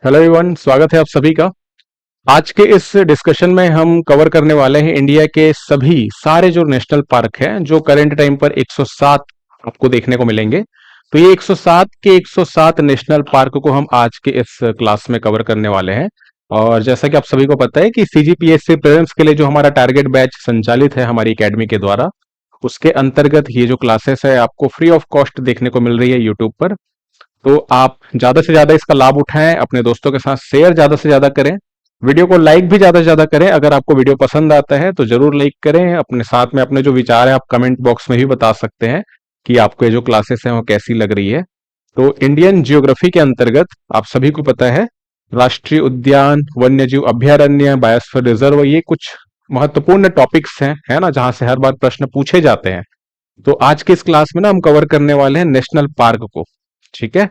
Hello everyone, स्वागत है आप सभी का। आज के इस डिस्कशन में हम कवर करने वाले हैं इंडिया के सभी सारे जो नेशनल पार्क हैं जो करंट टाइम पर 107 आपको देखने को मिलेंगे। तो ये 107 के 107 नेशनल पार्क को हम आज के इस क्लास में कवर करने वाले हैं। और जैसा कि आप सभी को पता है कि सीजीपीएससी प्रीलिम्स के लिए जो हमारा टारगेट बैच संचालित है हमारी एकेडमी के द्वारा, उसके अंतर्गत ये जो क्लासेस है आपको फ्री ऑफ कॉस्ट देखने को मिल रही है यूट्यूब पर। तो आप ज्यादा से ज्यादा इसका लाभ उठाएं, अपने दोस्तों के साथ शेयर ज्यादा से ज्यादा करें, वीडियो को लाइक भी ज्यादा से ज्यादा करें। अगर आपको वीडियो पसंद आता है तो जरूर लाइक करें। अपने साथ में अपने जो विचार है आप कमेंट बॉक्स में भी बता सकते हैं कि आपको ये जो क्लासेस हैं वो कैसी लग रही है। तो इंडियन जियोग्राफी के अंतर्गत आप सभी को पता है राष्ट्रीय उद्यान, वन्य जीव अभ्यारण्य, बायोस्फीयर रिजर्व, ये कुछ महत्वपूर्ण टॉपिक्स हैं, है ना, जहां से हर बार प्रश्न पूछे जाते हैं। तो आज के इस क्लास में ना हम कवर करने वाले हैं नेशनल पार्क को। ठीक है,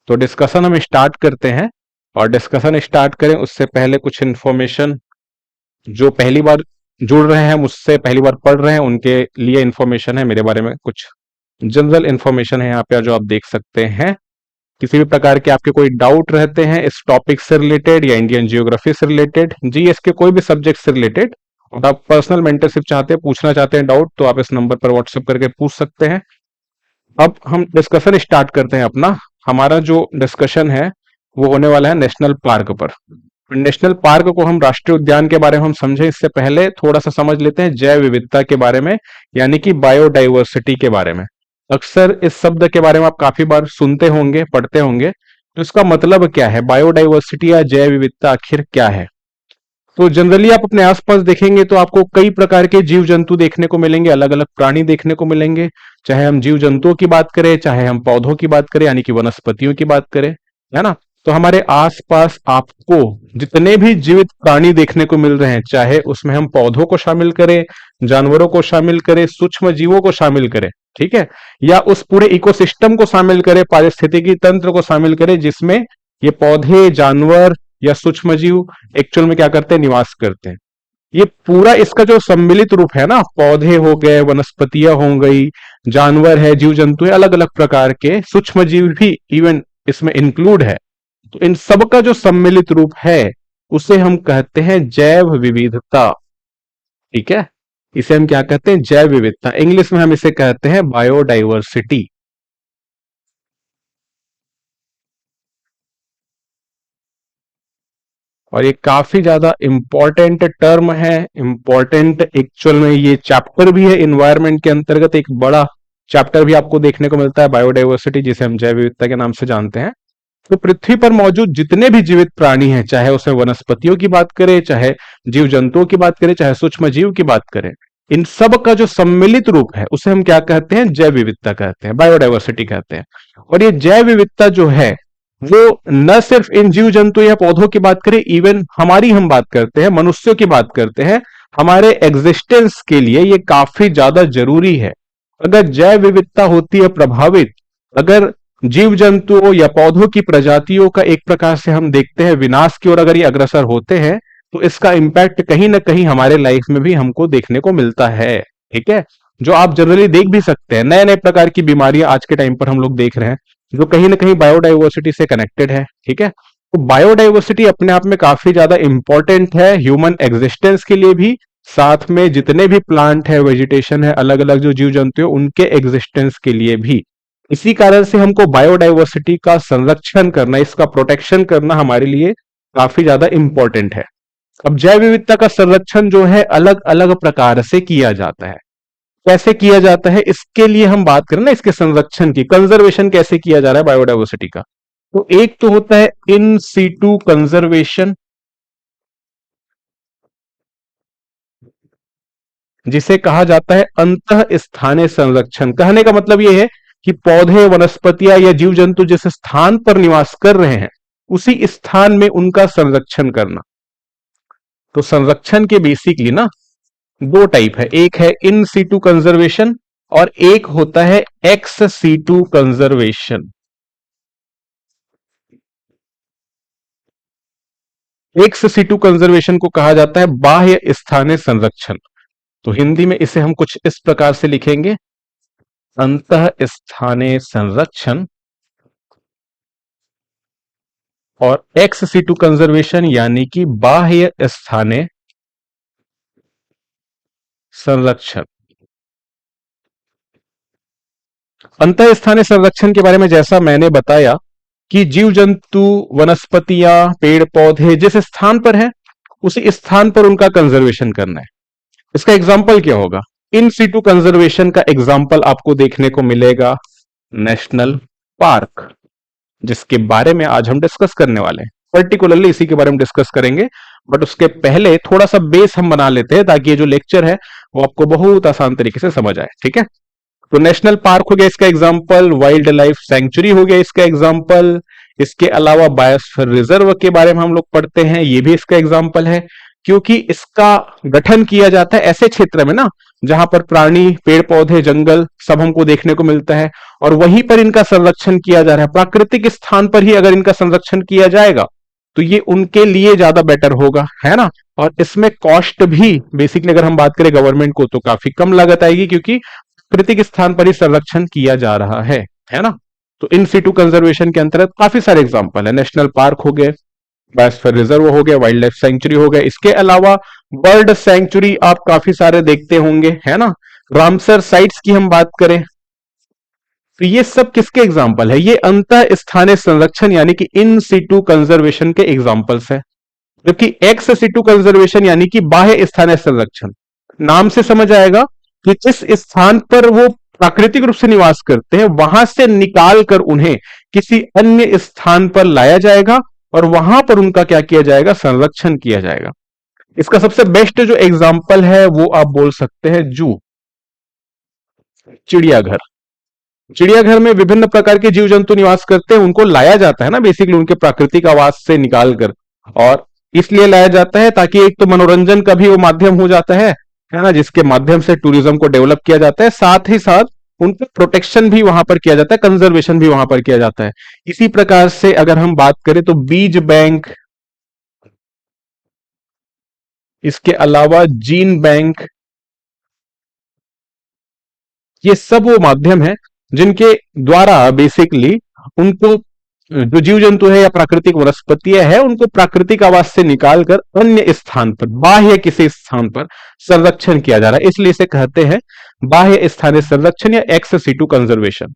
तो डिस्कशन हम स्टार्ट करते हैं। और डिस्कशन स्टार्ट करें उससे पहले कुछ इन्फॉर्मेशन, जो पहली बार जुड़ रहे हैं मुझसे, पहली बार पढ़ रहे हैं, उनके लिए इन्फॉर्मेशन है मेरे बारे में। कुछ जनरल इन्फॉर्मेशन है यहाँ पे जो आप देख सकते हैं। किसी भी प्रकार के आपके कोई डाउट रहते हैं इस टॉपिक से रिलेटेड या इंडियन जियोग्राफी से रिलेटेड, जीएस के कोई भी सब्जेक्ट से रिलेटेड, और आप पर्सनल मेंटरशिप चाहते हैं, पूछना चाहते हैं डाउट, तो आप इस नंबर पर व्हाट्सएप करके पूछ सकते हैं। अब हम डिस्कशन स्टार्ट करते हैं अपना। हमारा जो डिस्कशन है वो होने वाला है नेशनल पार्क पर। नेशनल पार्क को हम राष्ट्रीय उद्यान के बारे में हम समझे इससे पहले थोड़ा सा समझ लेते हैं जैव विविधता के बारे में, यानी कि बायोडाइवर्सिटी के बारे में। अक्सर इस शब्द के बारे में आप काफी बार सुनते होंगे, पढ़ते होंगे। तो इसका मतलब क्या है, बायोडाइवर्सिटी या जैव विविधता आखिर क्या है? तो जनरली आप अपने आसपास देखेंगे तो आपको कई प्रकार के जीव जंतु देखने को मिलेंगे, अलग अलग प्राणी देखने को मिलेंगे। चाहे हम जीव जंतुओं की बात करें, चाहे हम पौधों की बात करें, यानी कि वनस्पतियों की बात करें, है ना। तो हमारे आसपास आपको जितने भी जीवित प्राणी देखने को मिल रहे हैं, चाहे उसमें हम पौधों को शामिल करें, जानवरों को शामिल करें, सूक्ष्म जीवों को शामिल करें, ठीक है, या उस पूरे इकोसिस्टम को शामिल करें, पारिस्थितिकी तंत्र को शामिल करें जिसमें ये पौधे, जानवर या सूक्ष्म जीव एक्चुअल में क्या करते हैं, निवास करते हैं। ये पूरा इसका जो सम्मिलित रूप है ना, पौधे हो गए, वनस्पतियां हो गई, जानवर है, जीव जंतु है, अलग अलग प्रकार के सूक्ष्म जीव भी इवन इसमें इंक्लूड है। तो इन सब का जो सम्मिलित रूप है उसे हम कहते हैं जैव विविधता। ठीक है, इसे हम क्या कहते हैं, जैव विविधता। इंग्लिश में हम इसे कहते हैं बायोडाइवर्सिटी। और ये काफी ज्यादा इंपॉर्टेंट टर्म है, इंपॉर्टेंट एक्चुअल में ये चैप्टर भी है। इन्वायरमेंट के अंतर्गत एक बड़ा चैप्टर भी आपको देखने को मिलता है, बायोडाइवर्सिटी, जिसे हम जैव विविधता के नाम से जानते हैं। तो पृथ्वी पर मौजूद जितने भी जीवित प्राणी हैं, चाहे उसमें वनस्पतियों की बात करें, चाहे जीव जंतुओं की बात करें, चाहे सूक्ष्म जीव की बात करें, इन सब का जो सम्मिलित रूप है उसे हम क्या कहते हैं, जैव विविधता कहते हैं, बायोडाइवर्सिटी कहते हैं। और ये जैव विविधता जो है वो न सिर्फ इन जीव जंतु या पौधों की बात करें, इवन हमारी हम बात करते हैं, मनुष्यों की बात करते हैं, हमारे एग्जिस्टेंस के लिए ये काफी ज्यादा जरूरी है। अगर जैव विविधता होती है प्रभावित, अगर जीव जंतुओं या पौधों की प्रजातियों का एक प्रकार से हम देखते हैं विनाश की ओर अगर ये अग्रसर होते हैं, तो इसका इंपैक्ट कहीं ना कहीं हमारे लाइफ में भी हमको देखने को मिलता है। ठीक है, जो आप जनरली देख भी सकते हैं, नए नए प्रकार की बीमारियां आज के टाइम पर हम लोग देख रहे हैं जो कहीं ना कहीं बायोडाइवर्सिटी से कनेक्टेड है। ठीक है, तो बायोडाइवर्सिटी अपने आप में काफी ज्यादा इंपॉर्टेंट है ह्यूमन एग्जिस्टेंस के लिए भी, साथ में जितने भी प्लांट है, वेजिटेशन है, अलग अलग जो जीव जंतु है, उनके एग्जिस्टेंस के लिए भी। इसी कारण से हमको बायोडाइवर्सिटी का संरक्षण करना, इसका प्रोटेक्शन करना हमारे लिए काफी ज्यादा इंपॉर्टेंट है। अब जैव विविधता का संरक्षण जो है अलग अलग प्रकार से किया जाता है। कैसे किया जाता है, इसके लिए हम बात करें ना, इसके संरक्षण की, कंजर्वेशन कैसे किया जा रहा है बायोडाइवर्सिटी का। तो एक तो होता है इन सीटू कंजर्वेशन, जिसे कहा जाता है अंतः स्थानीय संरक्षण। कहने का मतलब यह है कि पौधे, वनस्पतियां या जीव जंतु जिस स्थान पर निवास कर रहे हैं उसी स्थान में उनका संरक्षण करना। तो संरक्षण के बेसिकली ना दो टाइप है, एक है इन सीटू कंजर्वेशन और एक होता है ex situ conservation. Ex situ conservation को कहा जाता है बाह्य स्थानीय संरक्षण। तो हिंदी में इसे हम कुछ इस प्रकार से लिखेंगे, अंतः स्थानीय संरक्षण और एक्स सीटू कंजर्वेशन यानी कि बाह्य स्थानीय संरक्षण। अंतः स्थानीय संरक्षण के बारे में जैसा मैंने बताया कि जीव जंतु, वनस्पतियां, पेड़ पौधे जिस स्थान पर है उसी स्थान पर उनका कंजर्वेशन करना है। इसका एग्जाम्पल क्या होगा? इन सीटू कंजर्वेशन का एग्जाम्पल आपको देखने को मिलेगा नेशनल पार्क, जिसके बारे में आज हम डिस्कस करने वाले हैं। पर्टिकुलरली इसी के बारे में डिस्कस करेंगे, बट उसके पहले थोड़ा सा बेस हम बना लेते हैं ताकि ये जो लेक्चर है वो आपको बहुत आसान तरीके से समझ आए। ठीक है, तो नेशनल पार्क हो गया इसका एग्जाम्पल, वाइल्ड लाइफ सेंचुरी हो गया इसका एग्जाम्पल, इसके अलावा बायोस्फीयर रिजर्व के बारे में हम लोग पढ़ते हैं, ये भी इसका एग्जाम्पल है, क्योंकि इसका गठन किया जाता है ऐसे क्षेत्र में ना जहां पर प्राणी, पेड़ पौधे, जंगल सब हमको देखने को मिलता है, और वहीं पर इनका संरक्षण किया जा रहा है। प्राकृतिक स्थान पर ही अगर इनका संरक्षण किया जाएगा तो ये उनके लिए ज्यादा बेटर होगा, है ना। और इसमें कॉस्ट भी बेसिकली अगर हम बात करें गवर्नमेंट को तो काफी कम लागत आएगी, क्योंकि प्राकृतिक स्थान पर ही संरक्षण किया जा रहा है ना। तो इन सीटू कंजर्वेशन के अंतर्गत काफी सारे एग्जांपल है। नेशनल पार्क हो गए, बायोस्फीयर रिजर्व हो गया, वाइल्ड लाइफ सेंचुरी हो गया, इसके अलावा बर्ड सेंचुरी आप काफी सारे देखते होंगे, है ना। रामसर साइट्स की हम बात करें तो ये सब किसके एग्जाम्पल है? ये अंतः स्थानीय संरक्षण यानी कि इन सीटू कंजर्वेशन के एग्जाम्पल्स है। जबकि एक्स सीटू कंजर्वेशन यानी कि बाह्य स्थानीय संरक्षण, नाम से समझ आएगा कि जिस स्थान पर वो प्राकृतिक रूप से निवास करते हैं वहां से निकाल कर उन्हें किसी अन्य स्थान पर लाया जाएगा और वहां पर उनका क्या किया जाएगा? संरक्षण किया जाएगा। इसका सबसे बेस्ट जो एग्जाम्पल है वो आप बोल सकते हैं जू, चिड़ियाघर। चिड़ियाघर में विभिन्न प्रकार के जीव जंतु निवास करते हैं, उनको लाया जाता है ना बेसिकली उनके प्राकृतिक आवास से निकालकर, और इसलिए लाया जाता है ताकि एक तो मनोरंजन का भी वो माध्यम हो जाता है ना, जिसके माध्यम से टूरिज्म को डेवलप किया जाता है, साथ ही साथ उनका प्रोटेक्शन भी वहां पर किया जाता है, कंजर्वेशन भी वहां पर किया जाता है। इसी प्रकार से अगर हम बात करें तो बीज बैंक, इसके अलावा जीन बैंक, ये सब वो माध्यम है जिनके द्वारा बेसिकली उनको जो जीव जंतु है या प्राकृतिक वनस्पतियां है उनको प्राकृतिक आवास से निकालकर अन्य स्थान पर, बाह्य किसी स्थान पर संरक्षण किया जा रहा है, इसलिए इसे कहते हैं बाह्य स्थानीय संरक्षण या एक्स सीटू कंजर्वेशन।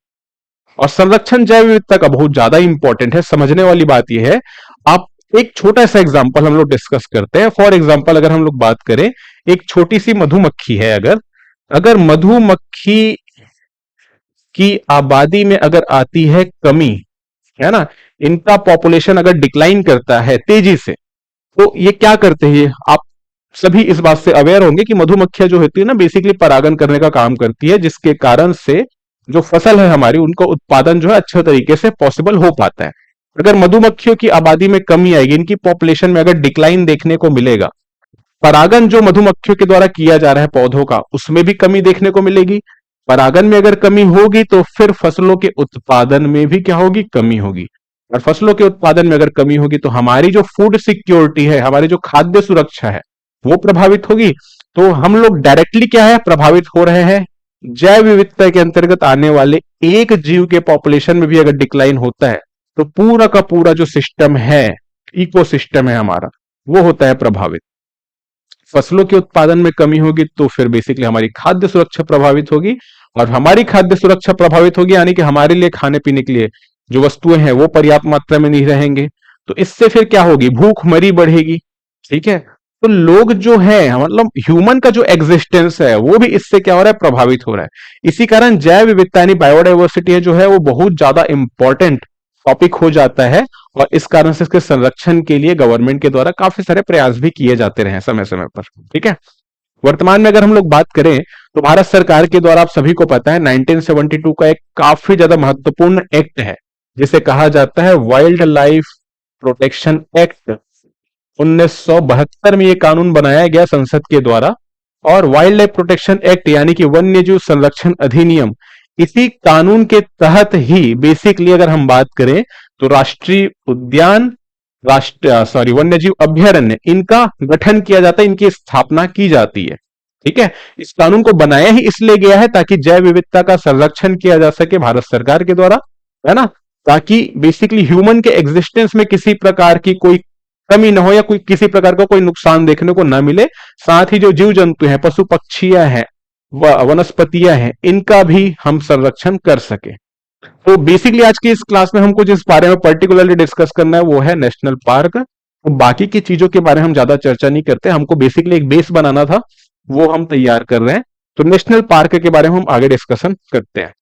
और संरक्षण जैव विविधता का बहुत ज्यादा इंपॉर्टेंट है। समझने वाली बात यह है, आप एक छोटा सा एग्जांपल हम लोग डिस्कस करते हैं। फॉर एग्जांपल अगर हम लोग बात करें, एक छोटी सी मधुमक्खी है, अगर अगर मधुमक्खी की आबादी में अगर आती है कमी, है ना, इनका पॉपुलेशन अगर डिक्लाइन करता है तेजी से, तो ये क्या करते हैं? आप सभी इस बात से अवेयर होंगे कि मधुमक्खियां जो होती है ना बेसिकली परागन करने का काम करती है, जिसके कारण से जो फसल है हमारी उनका उत्पादन जो है अच्छे तरीके से पॉसिबल हो पाता है। अगर मधुमक्खियों की आबादी में कमी आएगी, इनकी पॉपुलेशन में अगर डिक्लाइन देखने को मिलेगा, परागन जो मधुमक्खियों के द्वारा किया जा रहा है पौधों का, उसमें भी कमी देखने को मिलेगी। परागन में अगर कमी होगी तो फिर फसलों के उत्पादन में भी क्या होगी? कमी होगी। और फसलों के उत्पादन में अगर कमी होगी तो हमारी जो फूड सिक्योरिटी है, हमारी जो खाद्य सुरक्षा है, वो प्रभावित होगी। तो हम लोग डायरेक्टली क्या है? प्रभावित हो रहे हैं। जैव विविधता के अंतर्गत आने वाले एक जीव के पॉपुलेशन में भी अगर डिक्लाइन होता है तो पूरा का पूरा जो सिस्टम है, इकोसिस्टम है हमारा, वो होता है प्रभावित। फसलों के उत्पादन में कमी होगी तो फिर बेसिकली हमारी खाद्य सुरक्षा प्रभावित होगी, और हमारी खाद्य सुरक्षा प्रभावित होगी यानी कि हमारे लिए खाने पीने के लिए जो वस्तुएं हैं वो पर्याप्त मात्रा में नहीं रहेंगे, तो इससे फिर क्या होगी? भूखमरी बढ़ेगी। ठीक है, तो लोग जो है मतलब ह्यूमन का जो एग्जिस्टेंस है वो भी इससे क्या हो रहा है? प्रभावित हो रहा है। इसी कारण जैव विविधता यानी बायोडाइवर्सिटी है जो है वो बहुत ज्यादा इंपॉर्टेंट टॉपिक हो जाता है, और इस कारण से इसके संरक्षण के लिए गवर्नमेंट के द्वारा काफी सारे प्रयास भी किए जाते रहे समय समय पर। ठीक है, वर्तमान में अगर हम लोग बात करें तो भारत सरकार के द्वारा आप सभी को पता है 1972 का एक काफी ज्यादा महत्वपूर्ण एक्ट है जिसे कहा जाता है वाइल्ड लाइफ प्रोटेक्शन एक्ट। 1972 में यह कानून बनाया गया संसद के द्वारा, और वाइल्ड लाइफ प्रोटेक्शन एक्ट यानी कि वन्यजीव संरक्षण अधिनियम, इसी कानून के तहत ही बेसिकली अगर हम बात करें तो राष्ट्रीय उद्यान, वन्यजीव अभ्यारण्य, इनका गठन किया जाता है, इनकी स्थापना की जाती है। ठीक है, इस कानून को बनाया ही इसलिए गया है ताकि जैव विविधता का संरक्षण किया जा सके भारत सरकार के द्वारा, है ना। ताकि बेसिकली ह्यूमन के एग्जिस्टेंस में किसी प्रकार की कोई कमी ना हो या कोई किसी प्रकार का कोई नुकसान देखने को ना मिले। साथ ही जो जीव जंतु हैं, पशु पक्षियां हैं, वनस्पतियां हैं, इनका भी हम संरक्षण कर सके। तो बेसिकली आज की इस क्लास में हमको जिस बारे में पर्टिकुलरली डिस्कस करना है वो है नेशनल पार्क। तो बाकी की चीजों के बारे में हम ज्यादा चर्चा नहीं करते, हमको बेसिकली एक बेस बनाना था, वो हम तैयार कर रहे हैं। तो नेशनल पार्क के बारे में हम आगे डिस्कशन करते हैं।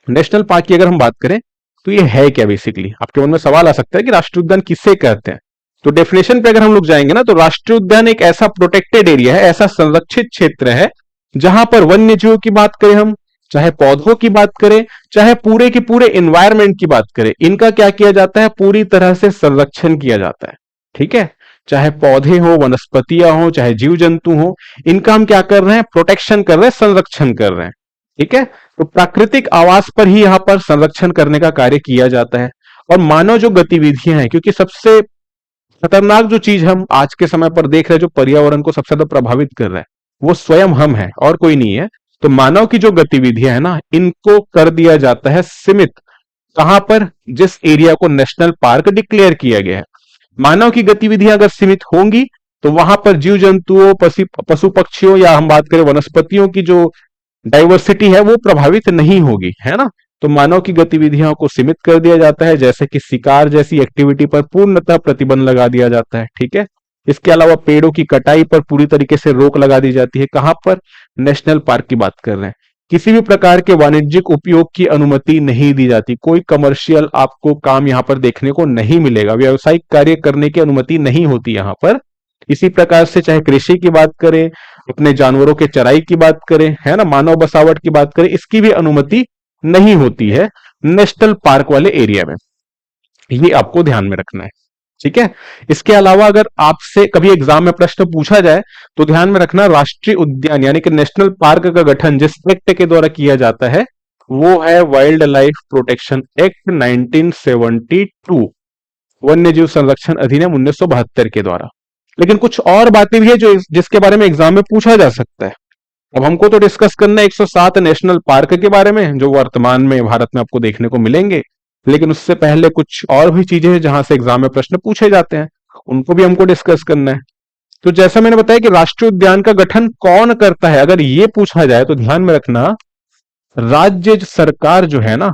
नेशनल पार्क की अगर हम बात करें तो ये है क्या, बेसिकली आपके मन में सवाल आ सकता है कि राष्ट्रीय उद्यान किसे कहते हैं। तो डेफिनेशन पे अगर हम लोग जाएंगे ना, तो राष्ट्रीय उद्यान एक ऐसा प्रोटेक्टेड एरिया है, ऐसा संरक्षित क्षेत्र है जहां पर वन्य जीवों की बात करें हम, चाहे पौधों की बात करें, चाहे पूरे के पूरे एनवायरमेंट की बात करें, इनका क्या किया जाता है, पूरी तरह से संरक्षण किया जाता है। ठीक है, चाहे पौधे हो, वनस्पतियां हो, चाहे जीव जंतु हो, इनका हम क्या कर रहे हैं, प्रोटेक्शन कर रहे हैं, संरक्षण कर रहे हैं। ठीक है, तो प्राकृतिक आवास पर ही यहां पर संरक्षण करने का कार्य किया जाता है। और मानव जो गतिविधियां हैं, क्योंकि सबसे खतरनाक जो चीज हम आज के समय पर देख रहे हैं, जो पर्यावरण को सबसे ज्यादा प्रभावित कर रहा है, वो स्वयं हम हैं और कोई नहीं है। तो मानव की जो गतिविधियां है ना, इनको कर दिया जाता है सीमित। कहां पर, जिस एरिया को नेशनल पार्क डिक्लेयर किया गया है, मानव की गतिविधियां अगर सीमित होंगी तो वहां पर जीव जंतुओं, पशु पक्षियों, या हम बात करें वनस्पतियों की जो डाइवर्सिटी है, वो प्रभावित नहीं होगी, है ना। तो मानव की गतिविधियों को सीमित कर दिया जाता है, जैसे कि शिकार जैसी एक्टिविटी पर पूर्णतः प्रतिबंध लगा दिया जाता है। ठीक है, इसके अलावा पेड़ों की कटाई पर पूरी तरीके से रोक लगा दी जाती है। कहां पर, नेशनल पार्क की बात कर रहे हैं। किसी भी प्रकार के वाणिज्यिक उपयोग की अनुमति नहीं दी जाती, कोई कमर्शियल आपको काम यहां पर देखने को नहीं मिलेगा, व्यावसायिक कार्य करने की अनुमति नहीं होती यहां पर। इसी प्रकार से चाहे कृषि की बात करें, अपने जानवरों के चराई की बात करें, है ना, मानव बसावट की बात करें, इसकी भी अनुमति नहीं होती है नेशनल पार्क वाले एरिया में। ये आपको ध्यान में रखना है। ठीक है, इसके अलावा अगर आपसे कभी एग्जाम में प्रश्न पूछा जाए तो ध्यान में रखना, राष्ट्रीय उद्यान यानी कि नेशनल पार्क का गठन जिस एक्ट के द्वारा किया जाता है वो है वाइल्ड लाइफ प्रोटेक्शन एक्ट 1972, वन्य जीव संरक्षण अधिनियम 1972 के द्वारा। लेकिन कुछ और बातें भी है जो जिसके बारे में एग्जाम में पूछा जा सकता है। अब हमको तो डिस्कस करना है 107 नेशनल पार्क के बारे में जो वर्तमान में भारत में आपको देखने को मिलेंगे, लेकिन उससे पहले कुछ और भी चीजें हैं जहां से एग्जाम में प्रश्न पूछे जाते हैं, उनको भी हमको डिस्कस करना है। तो जैसा मैंने बताया कि राष्ट्रीय उद्यान का गठन कौन करता है, अगर ये पूछा जाए तो ध्यान में रखना, राज्य सरकार जो है ना,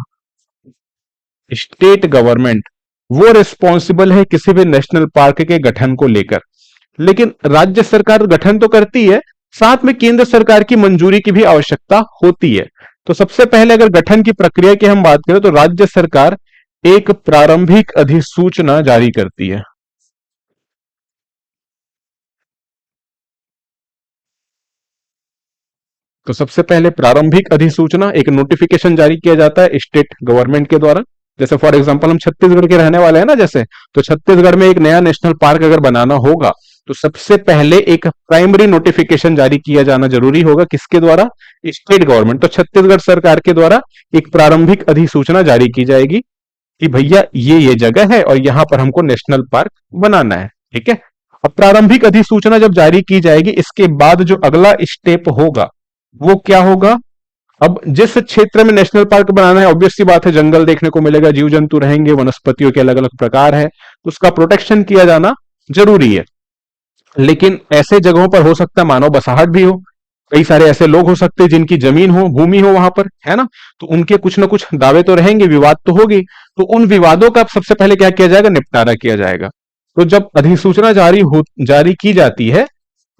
स्टेट गवर्नमेंट, वो रिस्पॉन्सिबल है किसी भी नेशनल पार्क के गठन को लेकर। लेकिन राज्य सरकार गठन तो करती है, साथ में केंद्र सरकार की मंजूरी की भी आवश्यकता होती है। तो सबसे पहले अगर गठन की प्रक्रिया की हम बात करें तो राज्य सरकार एक प्रारंभिक अधिसूचना जारी करती है। तो सबसे पहले प्रारंभिक अधिसूचना, एक नोटिफिकेशन जारी किया जाता है स्टेट गवर्नमेंट के द्वारा। जैसे फॉर एग्जांपल हम छत्तीसगढ़ के रहने वाले हैं ना, जैसे तो छत्तीसगढ़ में एक नया नेशनल पार्क अगर बनाना होगा तो सबसे पहले एक प्राइमरी नोटिफिकेशन जारी किया जाना जरूरी होगा, किसके द्वारा, स्टेट गवर्नमेंट। तो छत्तीसगढ़ सरकार के द्वारा एक प्रारंभिक अधिसूचना जारी की जाएगी कि भैया ये जगह है और यहां पर हमको नेशनल पार्क बनाना है। ठीक है, अब प्रारंभिक अधिसूचना जब जारी की जाएगी, इसके बाद जो अगला स्टेप होगा वो क्या होगा, अब जिस क्षेत्र में नेशनल पार्क बनाना है, ऑब्वियस सी बात है जंगल देखने को मिलेगा, जीव जंतु रहेंगे, वनस्पतियों के अलग अलग प्रकार है, तो उसका प्रोटेक्शन किया जाना जरूरी है। लेकिन ऐसे जगहों पर हो सकता है मानव बसाहट भी हो, कई सारे ऐसे लोग हो सकते हैं जिनकी जमीन हो, भूमि हो वहां पर, है ना, तो उनके कुछ ना कुछ दावे तो रहेंगे, विवाद तो होगी। तो उन विवादों का सबसे पहले क्या किया जाएगा, निपटारा किया जाएगा। तो जब अधिसूचना जारी की जाती है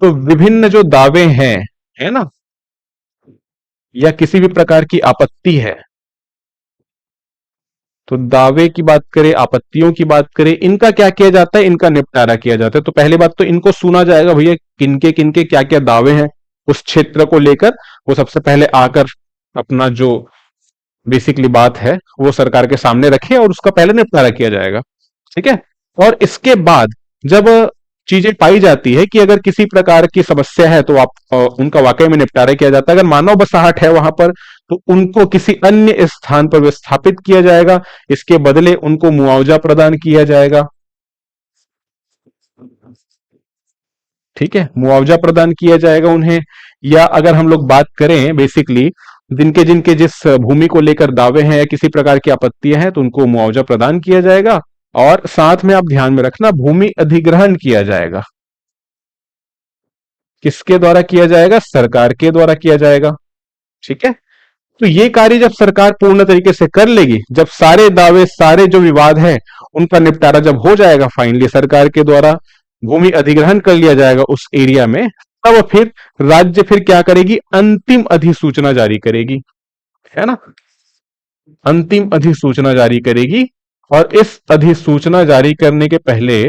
तो विभिन्न जो दावे हैं, है ना, या किसी भी प्रकार की आपत्ति है, तो दावे की बात करें, आपत्तियों की बात करें, इनका क्या किया जाता है, इनका निपटारा किया जाता है। तो पहली बात तो इनको सुना जाएगा, भैया किनके क्या क्या दावे हैं उस क्षेत्र को लेकर, वो सबसे पहले आकर अपना जो बेसिकली बात है वो सरकार के सामने रखे और उसका पहले निपटारा किया जाएगा। ठीक है, और इसके बाद जब चीजें पाई जाती है कि अगर किसी प्रकार की समस्या है तो आप उनका वाकई में निपटारा किया जाता है। अगर मानव बसाहट है वहां पर तो उनको किसी अन्य स्थान पर विस्थापित किया जाएगा, इसके बदले उनको मुआवजा प्रदान किया जाएगा। ठीक है, मुआवजा प्रदान किया जाएगा उन्हें। या अगर हम लोग बात करें बेसिकली जिनके जिनके जिस भूमि को लेकर दावे हैं या किसी प्रकार की आपत्तियां हैं तो उनको मुआवजा प्रदान किया जाएगा। और साथ में आप ध्यान में रखना, भूमि अधिग्रहण किया जाएगा। किसके द्वारा किया जाएगा? सरकार के द्वारा किया जाएगा। ठीक है, तो ये कार्य जब सरकार पूर्ण तरीके से कर लेगी, जब सारे दावे, सारे जो विवाद है उनका निपटारा जब हो जाएगा, फाइनली सरकार के द्वारा भूमि अधिग्रहण कर लिया जाएगा उस एरिया में, तब फिर राज्य फिर क्या करेगी? अंतिम अधिसूचना जारी करेगी, है ना? अंतिम अधिसूचना जारी करेगी। और इस अधिसूचना जारी करने के पहले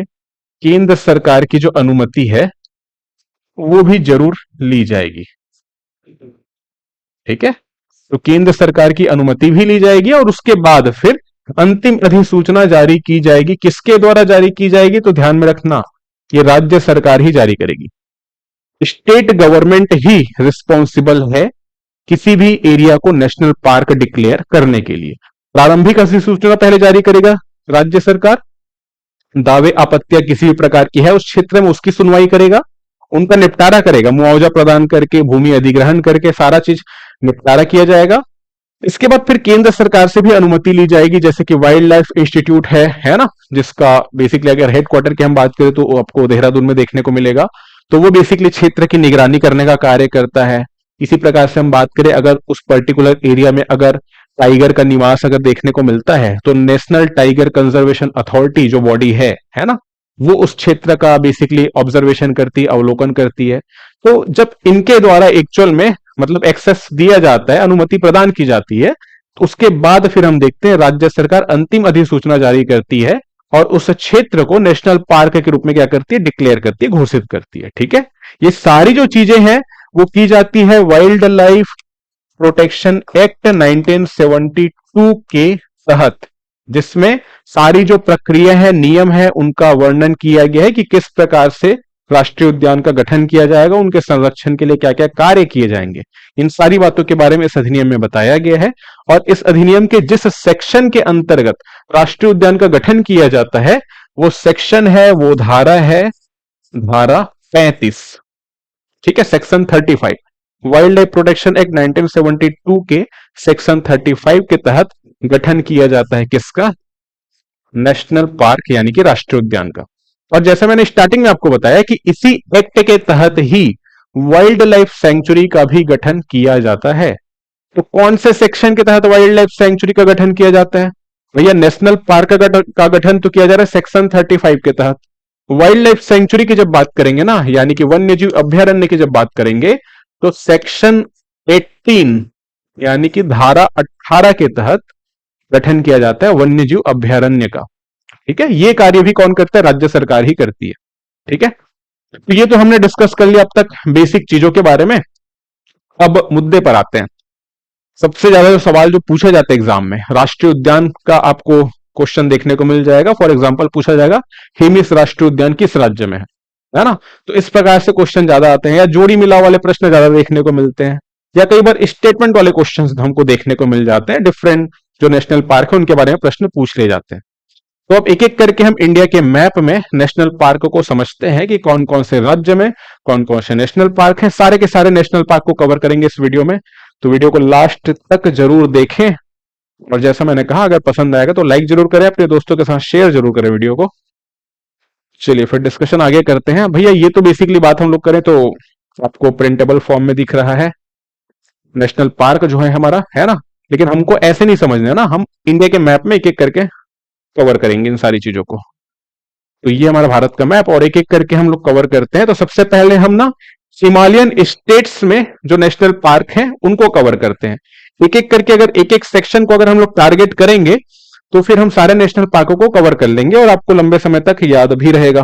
केंद्र सरकार की जो अनुमति है वो भी जरूर ली जाएगी। ठीक है, तो केंद्र सरकार की अनुमति भी ली जाएगी और उसके बाद फिर अंतिम अधिसूचना जारी की जाएगी। किसके द्वारा जारी की जाएगी? तो ध्यान में रखना, ये राज्य सरकार ही जारी करेगी। स्टेट गवर्नमेंट ही रिस्पॉन्सिबल है किसी भी एरिया को नेशनल पार्क डिक्लेयर करने के लिए। प्रारंभिक अधिसूचना पहले जारी करेगा राज्य सरकार, दावे आपत्तियां किसी भी प्रकार की है उस क्षेत्र में उसकी सुनवाई करेगा, उनका निपटारा करेगा, मुआवजा प्रदान करके, भूमि अधिग्रहण करके सारा चीज निपटारा किया जाएगा। इसके बाद फिर केंद्र सरकार से भी अनुमति ली जाएगी, जैसे कि वाइल्ड लाइफ इंस्टीट्यूट है ना, जिसका बेसिकली अगर हेडक्वार्टर की हम बात करें तो आपको देहरादून में देखने को मिलेगा। तो वो बेसिकली क्षेत्र की निगरानी करने का कार्य करता है। इसी प्रकार से हम बात करें, अगर उस पर्टिकुलर एरिया में अगर टाइगर का निवास अगर देखने को मिलता है तो नेशनल टाइगर कंजर्वेशन अथॉरिटी जो बॉडी है ना, वो उस क्षेत्र का बेसिकली ऑब्जर्वेशन करती है, अवलोकन करती है। तो जब इनके द्वारा एक्चुअल में मतलब एक्सेस दिया जाता है, अनुमति प्रदान की जाती है, तो उसके बाद फिर हम देखते हैं राज्य सरकार अंतिम अधिसूचना जारी करती है और उस क्षेत्र को नेशनल पार्क के रूप में क्या करती है? डिक्लेयर करती है, घोषित करती है। ठीक है, ये सारी जो चीजें हैं वो की जाती है वाइल्ड लाइफ प्रोटेक्शन एक्ट 1972 के तहत, जिसमें सारी जो प्रक्रिया है, नियम है, उनका वर्णन किया गया है कि किस प्रकार से राष्ट्रीय उद्यान का गठन किया जाएगा, उनके संरक्षण के लिए क्या क्या कार्य किए जाएंगे, इन सारी बातों के बारे में इस अधिनियम में बताया गया है। और इस अधिनियम के जिस सेक्शन के अंतर्गत राष्ट्रीय उद्यान का गठन किया जाता है वो सेक्शन है, वो धारा है, धारा 35। ठीक है, section 35 wild life protection act 1972 के सेक्शन 35 के तहत गठन किया जाता है किसका? नेशनल पार्क यानी कि राष्ट्रीय उद्यान का। और जैसा मैंने स्टार्टिंग में आपको बताया कि इसी एक्ट के तहत ही वाइल्ड लाइफ सेंचुरी का भी गठन किया जाता है। तो कौन से सेक्शन के तहत वाइल्ड लाइफ सेंचुरी का गठन किया जाता है? भैया नेशनल पार्क का गठन तो किया जा रहा है सेक्शन 35 के तहत। वाइल्ड लाइफ सेंचुरी की जब बात करेंगे ना, यानी कि वन्य जीव अभ्यारण्य की जब बात करेंगे, तो सेक्शन 18 यानी कि धारा 18 के तहत गठन किया जाता है वन्य जीव अभ्यारण्य का। ठीक है, ये कार्य भी कौन करता है? राज्य सरकार ही करती है। ठीक है, तो ये तो हमने डिस्कस कर लिया अब तक बेसिक चीजों के बारे में। अब मुद्दे पर आते हैं। सबसे ज्यादा जो सवाल जो पूछे जाते हैं एग्जाम में, राष्ट्रीय उद्यान का आपको क्वेश्चन देखने को मिल जाएगा। फॉर एग्जांपल पूछा जाएगा हेमिस राष्ट्रीय उद्यान किस राज्य में है ना? तो इस प्रकार से क्वेश्चन ज्यादा आते हैं, या जोड़ी मिलाव वाले प्रश्न ज्यादा देखने को मिलते हैं, या कई बार स्टेटमेंट वाले क्वेश्चन हमको देखने को मिल जाते हैं। डिफरेंट जो नेशनल पार्क है उनके बारे में प्रश्न पूछ ले जाते हैं। तो अब एक एक करके हम इंडिया के मैप में नेशनल पार्क को समझते हैं कि कौन कौन से राज्य में कौन कौन से नेशनल पार्क हैं। सारे के सारे नेशनल पार्क को कवर करेंगे इस वीडियो में, तो वीडियो को लास्ट तक जरूर देखें। और जैसा मैंने कहा, अगर पसंद आएगा तो लाइक जरूर करें, अपने दोस्तों के साथ शेयर जरूर करें वीडियो को। चलिए फिर डिस्कशन आगे करते हैं। भैया ये तो बेसिकली बात हम लोग करें तो आपको प्रिंटेबल फॉर्म में दिख रहा है नेशनल पार्क जो है हमारा, है ना? लेकिन हमको ऐसे नहीं समझना ना, हम इंडिया के मैप में एक एक करके कवर करेंगे इन सारी चीजों को। तो ये हमारा भारत का मैप और एक एक करके हम लोग कवर करते हैं। तो सबसे पहले हम ना हिमालयन स्टेट्स में जो नेशनल पार्क हैं उनको कवर करते हैं एक एक करके। अगर एक एक सेक्शन को अगर हम लोग टारगेट करेंगे तो फिर हम सारे नेशनल पार्कों को कवर कर लेंगे और आपको लंबे समय तक याद भी रहेगा।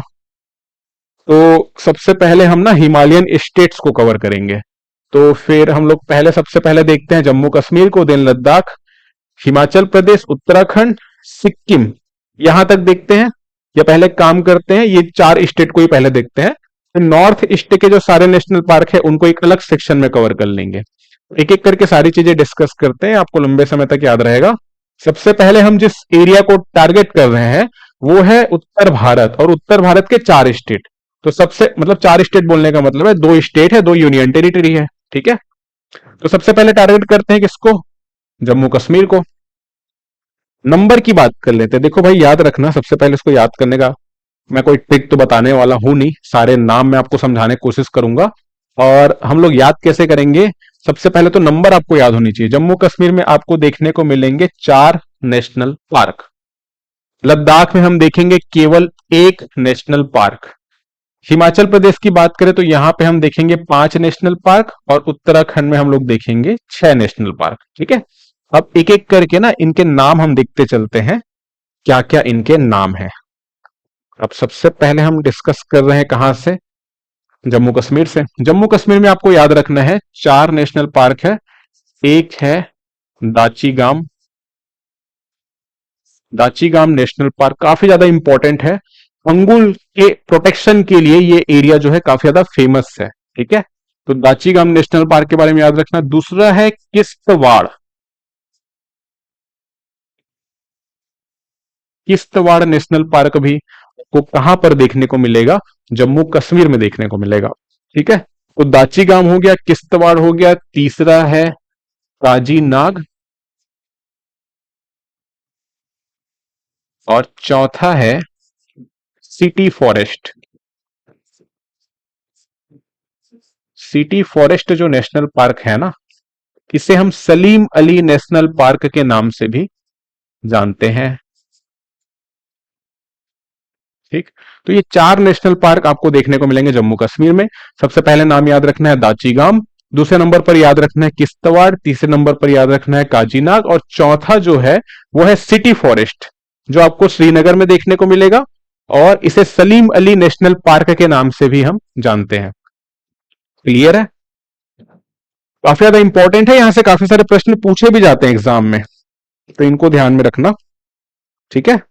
तो सबसे पहले हम ना हिमालयन स्टेट्स को कवर करेंगे। तो फिर हम लोग पहले सबसे पहले देखते हैं जम्मू कश्मीर को, देन लद्दाख, हिमाचल प्रदेश, उत्तराखंड, सिक्किम, यहां तक देखते हैं। या पहले काम करते हैं, ये 4 स्टेट को ही पहले देखते हैं। तो नॉर्थ ईस्ट के जो सारे नेशनल पार्क है उनको एक अलग सेक्शन में कवर कर लेंगे। एक एक करके सारी चीजें डिस्कस करते हैं, आपको लंबे समय तक याद रहेगा। सबसे पहले हम जिस एरिया को टारगेट कर रहे हैं वो है उत्तर भारत, और उत्तर भारत के 4 स्टेट। तो सबसे मतलब 4 स्टेट बोलने का मतलब है 2 स्टेट है, 2 यूनियन टेरिटरी है। ठीक है, तो सबसे पहले टारगेट करते हैं किसको? जम्मू कश्मीर को। नंबर की बात कर लेते हैं। देखो भाई, याद रखना, सबसे पहले इसको याद करने का मैं कोई ट्रिक तो बताने वाला हूं नहीं, सारे नाम मैं आपको समझाने की कोशिश करूंगा। और हम लोग याद कैसे करेंगे? सबसे पहले तो नंबर आपको याद होनी चाहिए। जम्मू कश्मीर में आपको देखने को मिलेंगे 4 नेशनल पार्क। लद्दाख में हम देखेंगे केवल एक नेशनल पार्क। हिमाचल प्रदेश की बात करें तो यहां पे हम देखेंगे 5 नेशनल पार्क, और उत्तराखंड में हम लोग देखेंगे 6 नेशनल पार्क। ठीक है, अब एक एक करके ना इनके नाम हम देखते चलते हैं, क्या क्या इनके नाम है। अब सबसे पहले हम डिस्कस कर रहे हैं कहां से? जम्मू कश्मीर से। जम्मू कश्मीर में आपको याद रखना है 4 नेशनल पार्क है। एक है दाची गाम। दाची गाम नेशनल पार्क काफी ज्यादा इंपॉर्टेंट है। अंगुल के प्रोटेक्शन के लिए ये एरिया जो है काफी ज्यादा फेमस है। ठीक है, तो दाची गाम नेशनल पार्क के बारे में याद रखना। दूसरा है किश्तवाड़। किश्तवाड़ नेशनल पार्क भी को कहां पर देखने को मिलेगा? जम्मू कश्मीर में देखने को मिलेगा। ठीक है, तो दाची गाम हो गया, किश्तवाड़ हो गया, तीसरा है काजी नाग, और चौथा है सिटी फॉरेस्ट। सिटी फॉरेस्ट जो नेशनल पार्क है ना, इसे हम सलीम अली नेशनल पार्क के नाम से भी जानते हैं। ठीक, तो ये 4 नेशनल पार्क आपको देखने को मिलेंगे जम्मू कश्मीर में। सबसे पहले नाम याद रखना है दाचीगाम, दूसरे नंबर पर याद रखना है किश्तवाड़, तीसरे नंबर पर याद रखना है काजीनाग, और चौथा जो है वो है सिटी फॉरेस्ट, जो आपको श्रीनगर में देखने को मिलेगा, और इसे सलीम अली नेशनल पार्क के नाम से भी हम जानते हैं। क्लियर है? काफी ज्यादा इंपॉर्टेंट है, यहां से काफी सारे प्रश्न पूछे भी जाते हैं एग्जाम में, तो इनको ध्यान में रखना। ठीक है,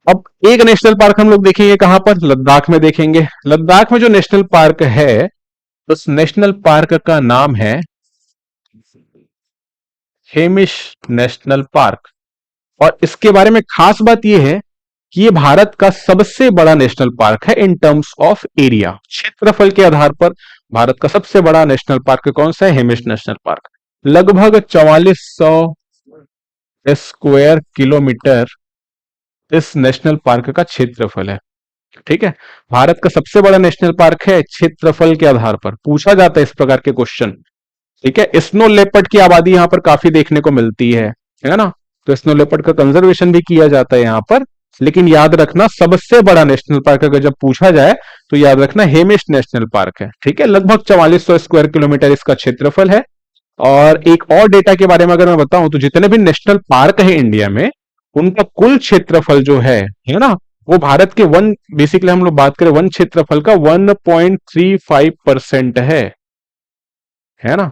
अब एक नेशनल पार्क हम लोग देखेंगे कहां पर? लद्दाख में देखेंगे। लद्दाख में जो नेशनल पार्क है, उस नेशनल पार्क का नाम है हेमिश नेशनल पार्क। और इसके बारे में खास बात यह है कि यह भारत का सबसे बड़ा नेशनल पार्क है इन टर्म्स ऑफ एरिया। क्षेत्रफल के आधार पर भारत का सबसे बड़ा नेशनल पार्क कौन सा है? Hamish national park. लगभग 4400 स्क्वायर किलोमीटर इस नेशनल पार्क का क्षेत्रफल है। ठीक है, भारत का सबसे बड़ा नेशनल पार्क है। क्षेत्रफल के आधार पर पूछा जाता है इस प्रकार के क्वेश्चन। ठीक है, स्नो लेपर्ड की आबादी यहां पर काफी देखने को मिलती है ना, तो स्नो लेपर्ड का कंजर्वेशन भी किया जाता है यहां पर। लेकिन याद रखना, सबसे बड़ा नेशनल पार्क अगर जब पूछा जाए तो याद रखना हेमिश नेशनल पार्क है। ठीक है, लगभग 4400 स्क्वायर किलोमीटर इसका क्षेत्रफल है। और एक और डेटा के बारे में अगर मैं बताऊं तो जितने भी नेशनल पार्क है इंडिया में, उनका कुल क्षेत्रफल जो है ना, वो भारत के वन, बेसिकली हम लोग बात करें वन क्षेत्रफल का 1.35% है ना।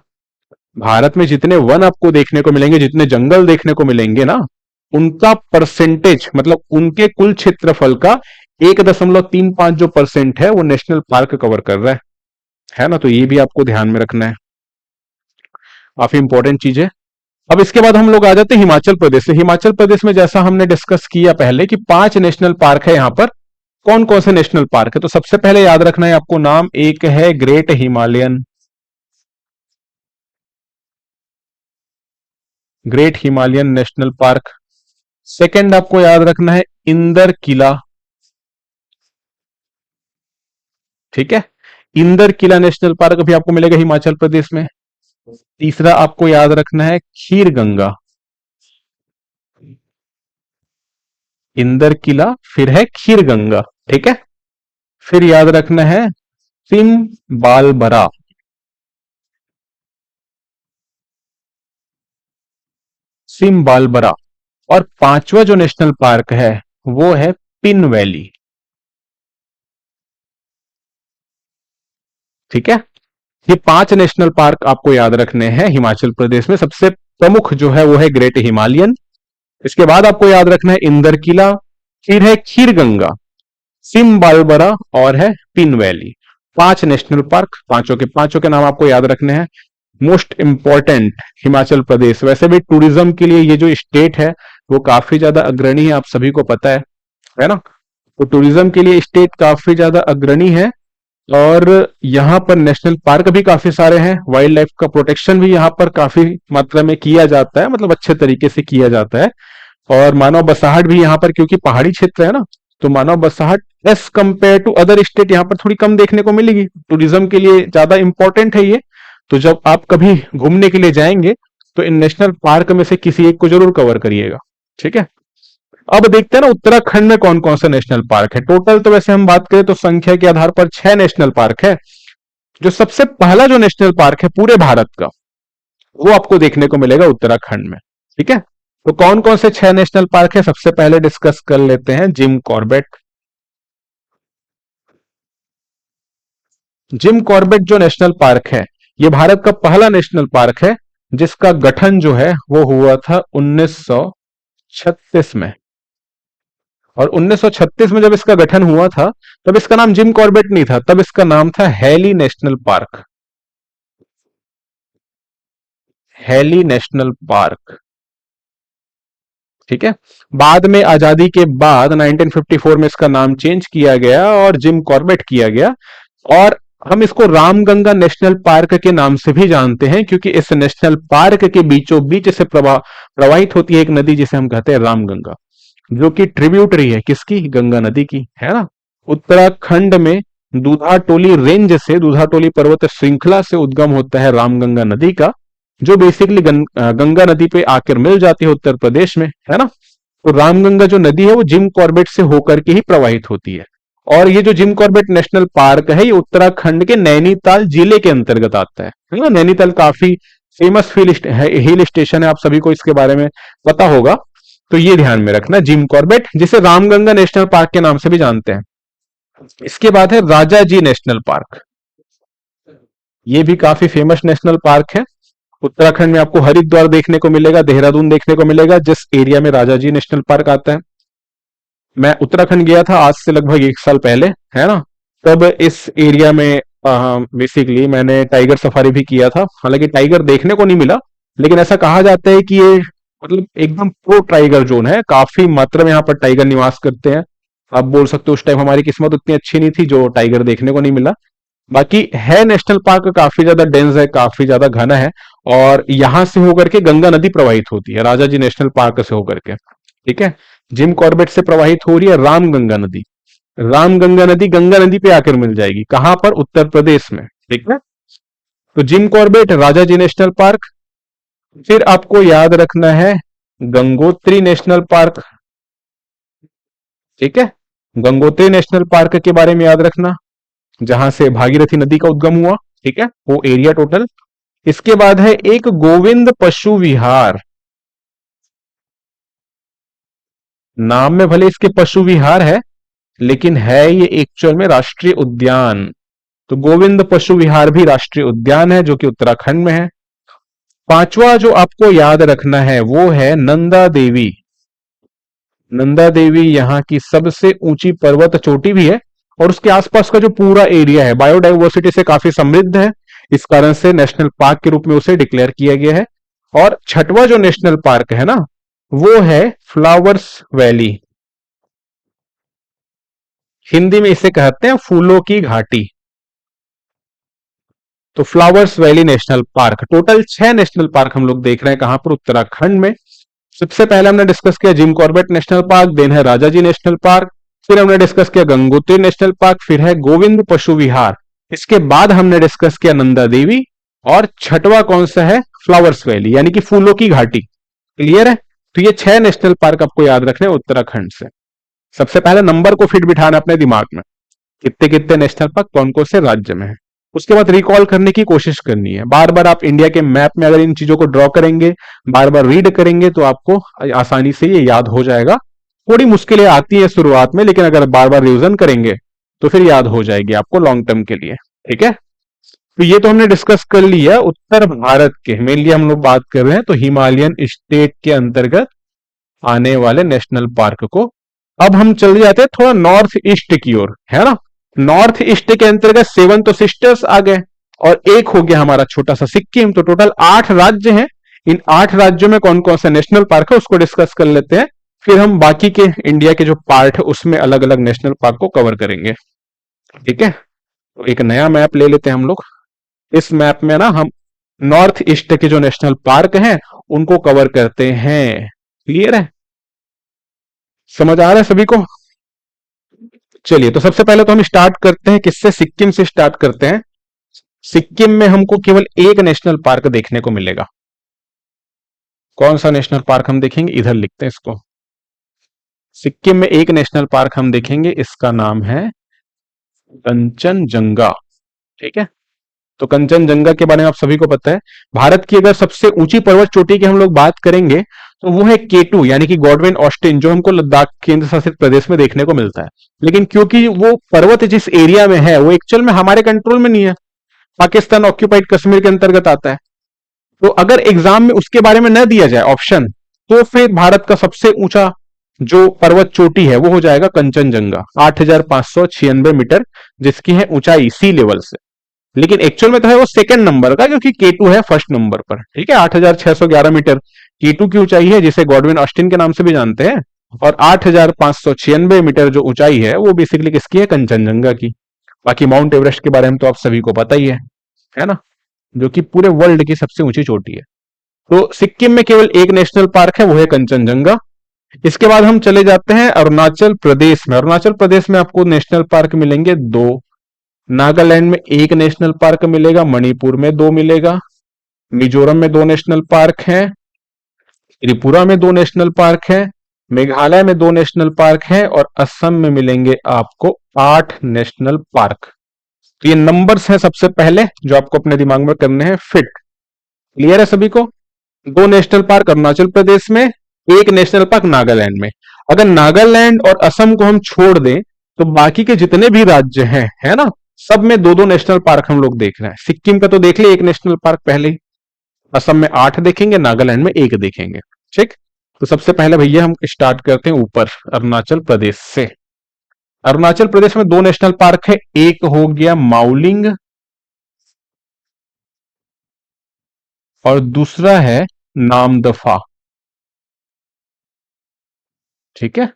भारत में जितने वन आपको देखने को मिलेंगे, जितने जंगल देखने को मिलेंगे ना, उनका परसेंटेज, मतलब उनके कुल क्षेत्रफल का 1.35 जो परसेंट है वो नेशनल पार्क कवर कर रहा है ना। तो ये भी आपको ध्यान में रखना है, काफी इंपॉर्टेंट चीज है। अब इसके बाद हम लोग आ जाते हैं हिमाचल प्रदेश से। हिमाचल प्रदेश में जैसा हमने डिस्कस किया पहले कि 5 नेशनल पार्क है यहां पर। कौन कौन से नेशनल पार्क है? तो सबसे पहले याद रखना है आपको नाम, एक है great Himalayan, great Himalayan national park. Second आपको याद रखना है इंदर किला। ठीक है, इंदर किला नेशनल पार्क भी आपको मिलेगा हिमाचल प्रदेश में। तीसरा आपको याद रखना है खीर गंगा। इंदर किला, फिर है खीर गंगा। ठीक है, फिर याद रखना है सिम बालबरा। सिम बालबरा। और पांचवा जो नेशनल पार्क है वो है पिन वैली। ठीक है, ये 5 नेशनल पार्क आपको याद रखने हैं हिमाचल प्रदेश में। सबसे प्रमुख जो है वो है ग्रेट हिमालयन। इसके बाद आपको याद रखना है इंदर किला, फिर है खीर गंगा, सिम बालबरा, और है पिन वैली। 5 नेशनल पार्क, पांचों के नाम आपको याद रखने हैं। मोस्ट इंपॉर्टेंट हिमाचल प्रदेश, वैसे भी टूरिज्म के लिए ये जो स्टेट है वो काफी ज्यादा अग्रणी है, आप सभी को पता है ना। तो टूरिज्म के लिए स्टेट काफी ज्यादा अग्रणी है। और यहाँ पर नेशनल पार्क भी काफी सारे हैं। वाइल्ड लाइफ का प्रोटेक्शन भी यहाँ पर काफी मात्रा में किया जाता है, मतलब अच्छे तरीके से किया जाता है। और मानव बसाहट भी यहाँ पर, क्योंकि पहाड़ी क्षेत्र है ना, तो मानव बसाहट as compared to other state यहाँ पर थोड़ी कम देखने को मिलेगी। टूरिज्म के लिए ज्यादा इंपॉर्टेंट है ये। तो जब आप कभी घूमने के लिए जाएंगे तो इन नेशनल पार्क में से किसी एक को जरूर कवर करिएगा। ठीक है, अब देखते हैं ना उत्तराखंड में कौन कौन सा नेशनल पार्क है। टोटल तो वैसे हम बात करें तो संख्या के आधार पर 6 नेशनल पार्क है। जो सबसे पहला जो नेशनल पार्क है पूरे भारत का, वो आपको देखने को मिलेगा उत्तराखंड में। ठीक है, तो कौन कौन से 6 नेशनल पार्क है, सबसे पहले डिस्कस कर लेते हैं जिम कॉर्बेट। जिम कॉर्बेट जो नेशनल पार्क है, ये भारत का पहला नेशनल पार्क है जिसका गठन जो है वो हुआ था 1936 में। और 1936 में जब इसका गठन हुआ था तब इसका नाम जिम कॉर्बेट नहीं था, तब इसका नाम था Hailey national park. Hailey national park. ठीक है, बाद में आजादी के बाद 1954 में इसका नाम चेंज किया गया और जिम कॉर्बेट किया गया। और हम इसको रामगंगा नेशनल पार्क के नाम से भी जानते हैं, क्योंकि इस नेशनल पार्क के बीचों बीच से प्रवाहित होती है एक नदी जिसे हम कहते हैं रामगंगा, जो कि ट्रिब्यूटरी है किसकी, गंगा नदी की, है ना। उत्तराखंड में दूधाटोली रेंज से, दूधाटोली पर्वत श्रृंखला से उद्गम होता है रामगंगा नदी का, जो बेसिकली गंगा नदी पे आकर मिल जाती है उत्तर प्रदेश में, है ना। तो रामगंगा जो नदी है वो जिम कॉर्बेट से होकर के ही प्रवाहित होती है। और ये जो जिम कॉर्बेट नेशनल पार्क है ये उत्तराखंड के नैनीताल जिले के अंतर्गत आता है ना। नैनीताल काफी फेमस हिल स्टेशन है, आप सभी को इसके बारे में पता होगा। तो ये ध्यान में रखना, जिम कॉर्बेट, जिसे रामगंगा नेशनल पार्क के नाम से भी जानते हैं। इसके बाद है राजाजी नेशनल पार्क। ये भी काफी फेमस नेशनल पार्क है। उत्तराखंड में आपको हरिद्वार देखने को मिलेगा, देहरादून देखने को मिलेगा, जिस एरिया में राजाजी नेशनल पार्क आता है। मैं उत्तराखंड गया था आज से लगभग 1 साल पहले, है ना। तब इस एरिया में बेसिकली मैंने टाइगर सफारी भी किया था। हालांकि टाइगर देखने को नहीं मिला, लेकिन ऐसा कहा जाता है कि ये मतलब एकदम प्रो टाइगर जोन है, काफी मात्रा में यहाँ पर टाइगर निवास करते हैं। आप बोल सकते हो उस टाइम हमारी किस्मत उतनी अच्छी नहीं थी जो टाइगर देखने को नहीं मिला। बाकी है नेशनल पार्क काफी ज्यादा डेंस है, काफी ज्यादा घना है। और यहां से होकर के गंगा नदी प्रवाहित होती है, राजाजी नेशनल पार्क से होकर के। ठीक है, जिम कॉर्बेट से प्रवाहित हो रही है रामगंगा नदी। रामगंगा नदी गंगा नदी पे आकर मिल जाएगी, कहां पर, उत्तर प्रदेश में। ठीक है, तो Jim Corbett, Rajaji national park. फिर आपको याद रखना है गंगोत्री नेशनल पार्क। ठीक है, गंगोत्री नेशनल पार्क के बारे में याद रखना, जहां से भागीरथी नदी का उद्गम हुआ। ठीक है, वो एरिया टोटल। इसके बाद है एक गोविंद पशु विहार। नाम में भले इसके पशु विहार है, लेकिन है ये एक्चुअल में राष्ट्रीय उद्यान। तो गोविंद पशु विहार भी राष्ट्रीय उद्यान है, जो कि उत्तराखंड में है। पांचवा जो आपको याद रखना है वो है नंदा देवी। नंदा देवी यहाँ की सबसे ऊंची पर्वत चोटी भी है, और उसके आसपास का जो पूरा एरिया है बायोडाइवर्सिटी से काफी समृद्ध है। इस कारण से नेशनल पार्क के रूप में उसे डिक्लेयर किया गया है। और छठवां जो नेशनल पार्क है ना, वो है फ्लावर्स वैली। हिंदी में इसे कहते हैं फूलों की घाटी। तो flowers valley national park. Total 6 national park हम लोग देख रहे हैं, कहां पर, उत्तराखंड में। सबसे पहले हमने डिस्कस किया Jim Corbett national park, then है राजाजी नेशनल पार्क, फिर हमने डिस्कस किया गंगोत्री नेशनल पार्क, फिर है गोविंद पशु विहार। इसके बाद हमने डिस्कस किया नंदा देवी, और छठवा कौन सा है, फ्लावर्स वैली, यानी कि फूलों की घाटी। क्लियर है, तो ये 6 नेशनल पार्क आपको याद रखने उत्तराखंड से। सबसे पहले नंबर को फिट बिठाना अपने दिमाग में, कितने कितने नेशनल पार्क कौन कौन से राज्य में है। उसके बाद रिकॉल करने की कोशिश करनी है। बार बार आप इंडिया के मैप में अगर इन चीजों को ड्रॉ करेंगे, बार बार रीड करेंगे, तो आपको आसानी से ये याद हो जाएगा। थोड़ी मुश्किलें आती है शुरुआत में, लेकिन अगर बार बार रिवीजन करेंगे तो फिर याद हो जाएगी आपको लॉन्ग टर्म के लिए। ठीक है, तो ये तो हमने डिस्कस कर लिया उत्तर भारत के, मेनली हम लोग बात कर रहे हैं तो हिमालयन स्टेट के अंतर्गत आने वाले नेशनल पार्क को। अब हम चले जाते हैं थोड़ा नॉर्थ ईस्ट की ओर, है ना। नॉर्थ ईस्ट के अंतर्गत 7 तो सिस्टर्स आ गए, और एक हो गया हमारा छोटा सा सिक्किम। तो टोटल 8 राज्य हैं। इन 8 राज्यों में कौन कौन सा नेशनल पार्क है उसको डिस्कस कर लेते हैं, फिर हम बाकी के इंडिया के जो पार्ट है उसमें अलग अलग नेशनल पार्क को कवर करेंगे। ठीक है, तो एक नया मैप ले लेते हैं हम लोग। इस मैप में ना हम नॉर्थ ईस्ट के जो नेशनल पार्क हैं उनको कवर करते हैं। क्लियर है? समझ आ रहा है सभी को? चलिए, तो सबसे पहले तो हम स्टार्ट करते हैं किससे? सिक्किम से स्टार्ट करते हैं। सिक्किम में हमको केवल एक नेशनल पार्क देखने को मिलेगा। कौन सा नेशनल पार्क हम देखेंगे? इधर लिखते हैं इसको। सिक्किम में एक नेशनल पार्क हम देखेंगे, इसका नाम है कंचनजंगा। ठीक है, तो कंचनजंगा के बारे में आप सभी को पता है। भारत की अगर सबसे ऊंची पर्वत चोटी की हम लोग बात करेंगे तो वो है K2 यानी कि गॉडविन ऑस्टिन, जो हमको लद्दाख केंद्र शासित प्रदेश में देखने को मिलता है। लेकिन क्योंकि वो पर्वत जिस एरिया में है वो एक्चुअल में हमारे कंट्रोल में नहीं है, पाकिस्तान ऑक्यूपाइड कश्मीर के अंतर्गत आता है। तो अगर एग्जाम में उसके बारे में न दिया जाए ऑप्शन, तो फिर भारत का सबसे ऊंचा जो पर्वत चोटी है वो हो जाएगा कंचनजंगा, 8,596 मीटर जिसकी है ऊंचाई सी लेवल से। लेकिन एक्चुअल में तो है वो सेकंड नंबर का, क्योंकि K2 है फर्स्ट नंबर पर। ठीक है, 8,611 मीटर K2 की ऊंचाई है, जिसे गॉडविन ऑस्टिन के नाम से भी जानते हैं। और 8,596 मीटर जो ऊंचाई है वो बेसिकली किसकी है? कंचनजंगा की। बाकी माउंट एवरेस्ट के बारे में तो आप सभी को पता ही है ना, जो कि पूरे वर्ल्ड की सबसे ऊंची चोटी है। तो सिक्किम में केवल एक नेशनल पार्क है, वो है कंचनजंगा। इसके बाद हम चले जाते हैं अरुणाचल प्रदेश में। अरुणाचल प्रदेश में आपको नेशनल पार्क मिलेंगे दो। नागालैंड में एक नेशनल पार्क मिलेगा, मणिपुर में दो मिलेगा, मिजोरम में दो नेशनल पार्क हैं, त्रिपुरा में दो नेशनल पार्क हैं, मेघालय में दो नेशनल पार्क हैं और असम में मिलेंगे आपको 8 नेशनल पार्क। तो ये नंबर्स हैं सबसे पहले जो आपको अपने दिमाग में करने हैं फिट। क्लियर है सभी को? दो नेशनल पार्क अरुणाचल प्रदेश में, एक नेशनल पार्क नागालैंड में। अगर नागालैंड और असम को हम छोड़ दें तो बाकी के जितने भी राज्य हैं, है ना, सब में दो दो नेशनल पार्क हम लोग देख रहे हैं। सिक्किम का तो देख लिया एक नेशनल पार्क पहले ही, असम में 8 देखेंगे, नागालैंड में एक देखेंगे। ठीक, तो सबसे पहले भैया हम स्टार्ट करते हैं ऊपर अरुणाचल प्रदेश से। अरुणाचल प्रदेश में दो नेशनल पार्क है, एक हो गया माउलिंग और दूसरा है नामदफा। ठीक है,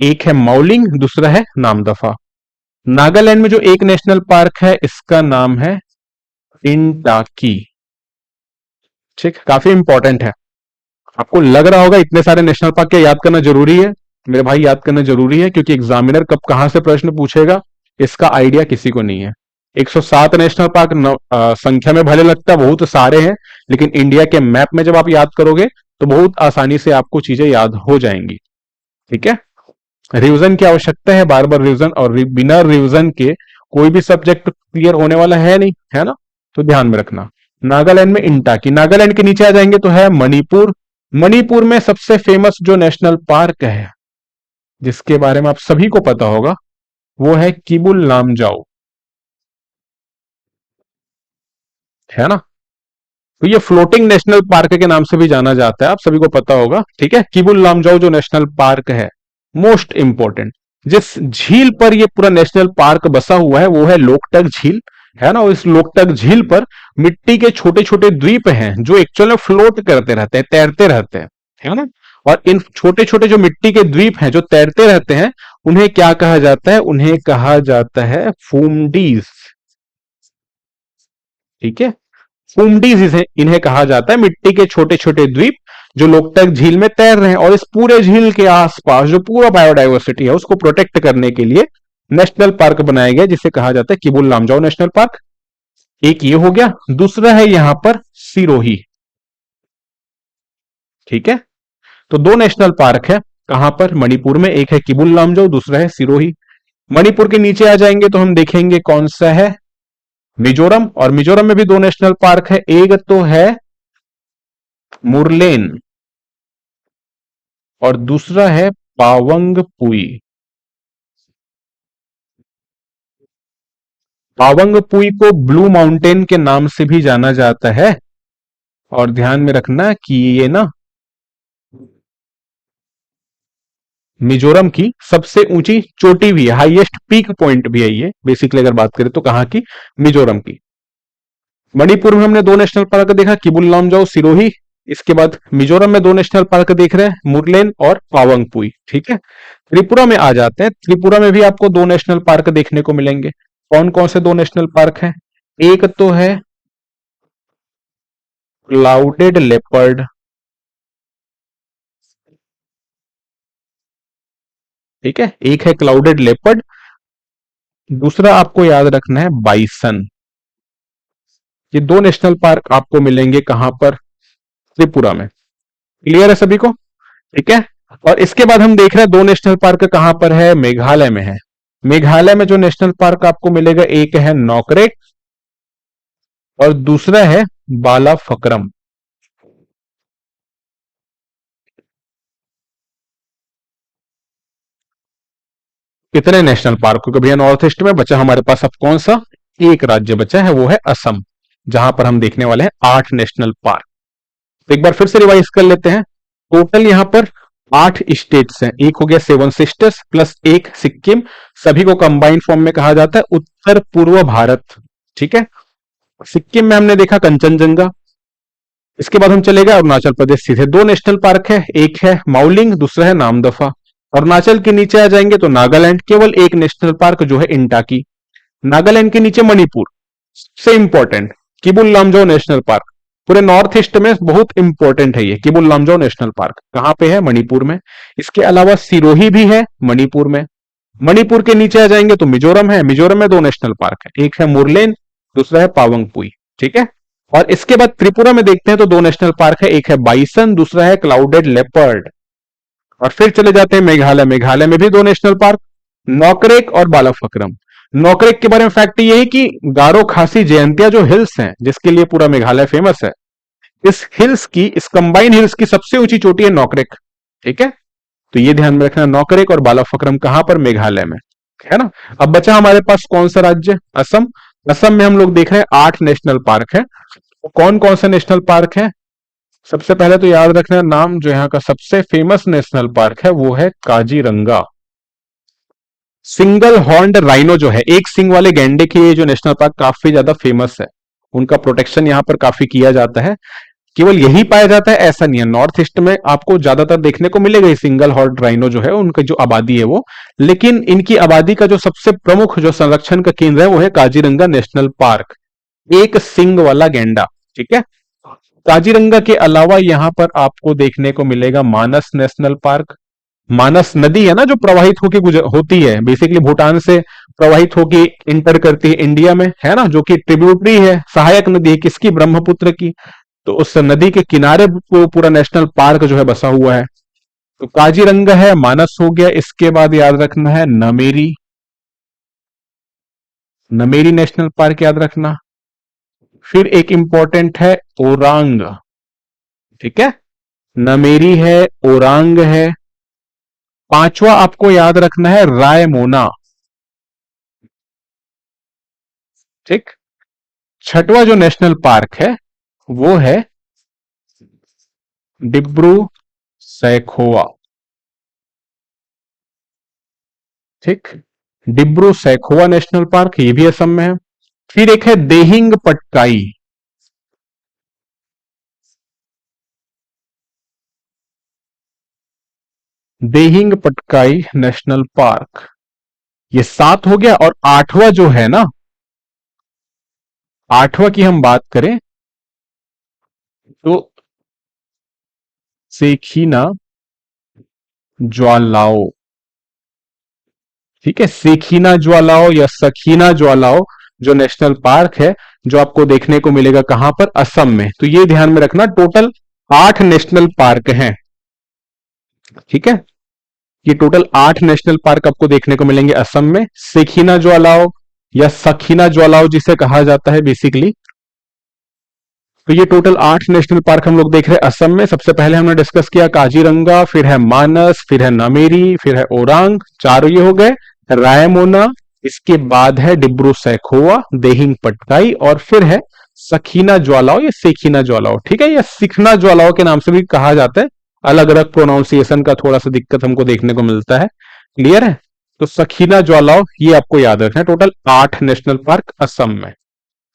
एक है माउलिंग, दूसरा है नामदफा। नागालैंड में जो एक नेशनल पार्क है इसका नाम है इंटाकी। ठीक, काफी इंपॉर्टेंट है। आपको लग रहा होगा इतने सारे नेशनल पार्क क्या याद करना जरूरी है? मेरे भाई, याद करना जरूरी है, क्योंकि एग्जामिनर कब कहां से प्रश्न पूछेगा इसका आइडिया किसी को नहीं है। 107 नेशनल पार्क संख्या में भले लगता है बहुत सारे हैं, लेकिन इंडिया के मैप में जब आप याद करोगे तो बहुत आसानी से आपको चीजें याद हो जाएंगी। ठीक है, रिवीजन की आवश्यकता है, बार बार रिवीजन, और बिना रिवीजन के कोई भी सब्जेक्ट क्लियर होने वाला है नहीं, है ना, तो ध्यान में रखना। नागालैंड में इंटाकी। नागालैंड के नीचे आ जाएंगे तो है मणिपुर। मणिपुर में सबसे फेमस जो नेशनल पार्क है जिसके बारे में आप सभी को पता होगा वो है किबुल लामजाओ, है ना। तो ये फ्लोटिंग नेशनल पार्क के नाम से भी जाना जाता है, आप सभी को पता होगा। ठीक है, किबुल लामजाओ जो नेशनल पार्क है, मोस्ट इंपॉर्टेंट, जिस झील पर ये पूरा नेशनल पार्क बसा हुआ है वो है लोकटक झील, है ना। और इस लोकटक झील पर मिट्टी के छोटे छोटे द्वीप हैं जो एक्चुअल में फ्लोट करते रहते हैं, तैरते रहते हैं, है ना। और इन छोटे छोटे जो मिट्टी के द्वीप हैं जो तैरते रहते हैं उन्हें क्या कहा जाता है? उन्हें कहा जाता है फूमडीज। ठीक है, फूमडीज इन्हें कहा जाता है, मिट्टी के छोटे छोटे द्वीप जो लोकटक झील में तैर रहे हैं। और इस पूरे झील के आसपास जो पूरा बायोडाइवर्सिटी है उसको प्रोटेक्ट करने के लिए नेशनल पार्क बनाया गया जिसे कहा जाता है किबुल लामजाओ नेशनल पार्क। एक ये हो गया, दूसरा है यहां पर सिरोही। ठीक है, तो दो नेशनल पार्क है, कहां पर? मणिपुर में, एक है किबुल लामजाओ, दूसरा है सिरोही। मणिपुर के नीचे आ जाएंगे तो हम देखेंगे कौन सा है? मिजोरम। और मिजोरम में भी दो नेशनल पार्क है, एक तो है मुरलेन और दूसरा है पावंगपुई। पावंगपुई को ब्लू माउंटेन के नाम से भी जाना जाता है। और ध्यान में रखना कि ये ना मिजोरम की सबसे ऊंची चोटी भी है, हाईएस्ट पीक पॉइंट भी है ये, बेसिकली अगर बात करें तो कहां की? मिजोरम की। मणिपुर में हमने दो नेशनल पार्क देखा, किबुल लामजाओ, सिरोही। इसके बाद मिजोरम में दो नेशनल पार्क देख रहे हैं, मुरलेन और पावंगपुई। ठीक है, त्रिपुरा में आ जाते हैं। त्रिपुरा में भी आपको दो नेशनल पार्क देखने को मिलेंगे, कौन कौन से दो नेशनल पार्क हैं? एक तो है क्लाउडेड लेपर्ड, ठीक है, एक है क्लाउडेड लेपर्ड, दूसरा आपको याद रखना है बाइसन। ये दो नेशनल पार्क आपको मिलेंगे कहां पर? त्रिपुरा में। क्लियर है सभी को? ठीक है। और इसके बाद हम देख रहे हैं दो नेशनल पार्क कहां पर है? मेघालय में है। मेघालय में जो नेशनल पार्क आपको मिलेगा, एक है नॉकरेक और दूसरा है बालाफक्रम। कितने नेशनल पार्क हो गए भैया नॉर्थ ईस्ट में? बचा हमारे पास अब कौन सा? एक राज्य बचा है, वो है असम, जहां पर हम देखने वाले हैं 8 नेशनल पार्क। तो एक बार फिर से रिवाइज कर लेते हैं। टोटल यहां पर 8 स्टेट्स हैं। एक हो गया सेवन सिस्टर्स प्लस एक सिक्किम, सभी को कंबाइंड फॉर्म में कहा जाता है उत्तर पूर्व भारत। ठीक है। सिक्किम में हमने देखा कंचनजंगा। इसके बाद हम चले गए अरुणाचल प्रदेश सीधे। दो नेशनल पार्क है, एक है माउलिंग, दूसरा है नामदफा। अरुणाचल के नीचे आ जाएंगे तो नागालैंड, केवल एक नेशनल पार्क जो है इंटाकी। नागालैंड के नीचे मणिपुर, सबसे important Keibul Lamjao national park, पूरे नॉर्थ ईस्ट में बहुत इंपॉर्टेंट है ये किबुल लामजाओ नेशनल पार्क। कहां पे है? मणिपुर में। इसके अलावा सिरोही भी है मणिपुर में। मणिपुर के नीचे आ जाएंगे तो मिजोरम है। मिजोरम में दो नेशनल पार्क है, एक है मुरलेन, दूसरा है पावंगपुई। ठीक है। और इसके बाद त्रिपुरा में देखते हैं तो दो नेशनल पार्क है, एक है बाइसन, दूसरा है क्लाउडेड लेपर्ड। और फिर चले जाते हैं मेघालय। मेघालय में भी दो नेशनल पार्क, नौकरेक और बालाफक्रम। नौकरेक के बारे में फैक्ट ये है कि गारो खासी जयंतिया जो हिल्स हैं, जिसके लिए पूरा मेघालय फेमस है, इस हिल्स की, इस कंबाइंड हिल्स की सबसे ऊंची चोटी है नौकरेक। ठीक है। तो ये ध्यान में रखना, नौकरेक और बालाफक्रम कहां पर? मेघालय में, है ना। अब बचा हमारे पास कौन सा राज्य? असम। असम में हम लोग देख रहे हैं 8 नेशनल पार्क है। तो कौन कौन से नेशनल पार्क है? सबसे पहले तो याद रखना नाम, जो यहाँ का सबसे फेमस नेशनल पार्क है वो है काजीरंगा। सिंगल हॉर्न्ड राइनो जो है, एक सिंग वाले गैंडे के, ये जो नेशनल पार्क काफी ज्यादा फेमस है। उनका प्रोटेक्शन यहाँ पर काफी किया जाता है। केवल यही पाया जाता है ऐसा नहीं है, नॉर्थ ईस्ट में आपको ज्यादातर देखने को मिलेगा ये सिंगल हॉर्न्ड राइनो जो है, उनकी जो आबादी है वो। लेकिन इनकी आबादी का जो सबसे प्रमुख जो संरक्षण का केंद्र है वो है काजीरंगा नेशनल पार्क, एक सिंग वाला गैंडा। ठीक है। काजीरंगा के अलावा यहां पर आपको देखने को मिलेगा मानस नेशनल पार्क। मानस नदी है ना जो प्रवाहित होकर होती है, बेसिकली भूटान से प्रवाहित होकर इंटर करती है इंडिया में, है ना, जो कि ट्रिब्यूटरी है, सहायक नदी है किसकी? ब्रह्मपुत्र की। तो उस नदी के किनारे पूरा नेशनल पार्क जो है बसा हुआ है। तो काजीरंगा है, मानस हो गया। इसके बाद याद रखना है नमेरी, नमेरी नेशनल पार्क याद रखना। फिर एक इंपॉर्टेंट है ओरांग। ठीक है। नमेरी है, ओरांग है। पांचवा आपको याद रखना है रायमोना। ठीक। छठवां जो नेशनल पार्क है वो है डिब्रू सैखोवा। ठीक। डिब्रू सैखोवा नेशनल पार्क, ये भी असम में है। फिर एक है देहिंग पटकाई। देहिंग पटकाई नेशनल पार्क, ये 7 हो गया। और आठवां जो है ना, आठवां की हम बात करें तो सेखीना ज्वालाओ। ठीक है। सेखीना ज्वालाओ या सखीना ज्वालाओ जो नेशनल पार्क है, जो आपको देखने को मिलेगा कहां पर? असम में। तो ये ध्यान में रखना, टोटल 8 नेशनल पार्क हैं। ठीक है। ये टोटल 8 नेशनल पार्क आपको देखने को मिलेंगे असम में। सेखीना ज्वालाओ या सखीना ज्वालाओ जिसे कहा जाता है बेसिकली। तो ये टोटल 8 नेशनल पार्क हम लोग देख रहे हैं असम में। सबसे पहले हमने डिस्कस किया काजीरंगा, फिर है मानस, फिर है नामेरी, फिर है ओरांग, चारों ये हो गए। रायमोना, इसके बाद है डिब्रू सैखोवा, देहिंग पटकाई, और फिर है सखीना ज्वालाओ या सेखीना ज्वालाओ। ठीक है। या सिखना ज्वालाओ के नाम से भी कहा जाता है, अलग अलग प्रोनाउंसिएशन का थोड़ा सा दिक्कत हमको देखने को मिलता है। क्लियर है? तो सखीना ज्वालाओ ये आपको याद रखना है। टोटल 8 नेशनल पार्क असम में।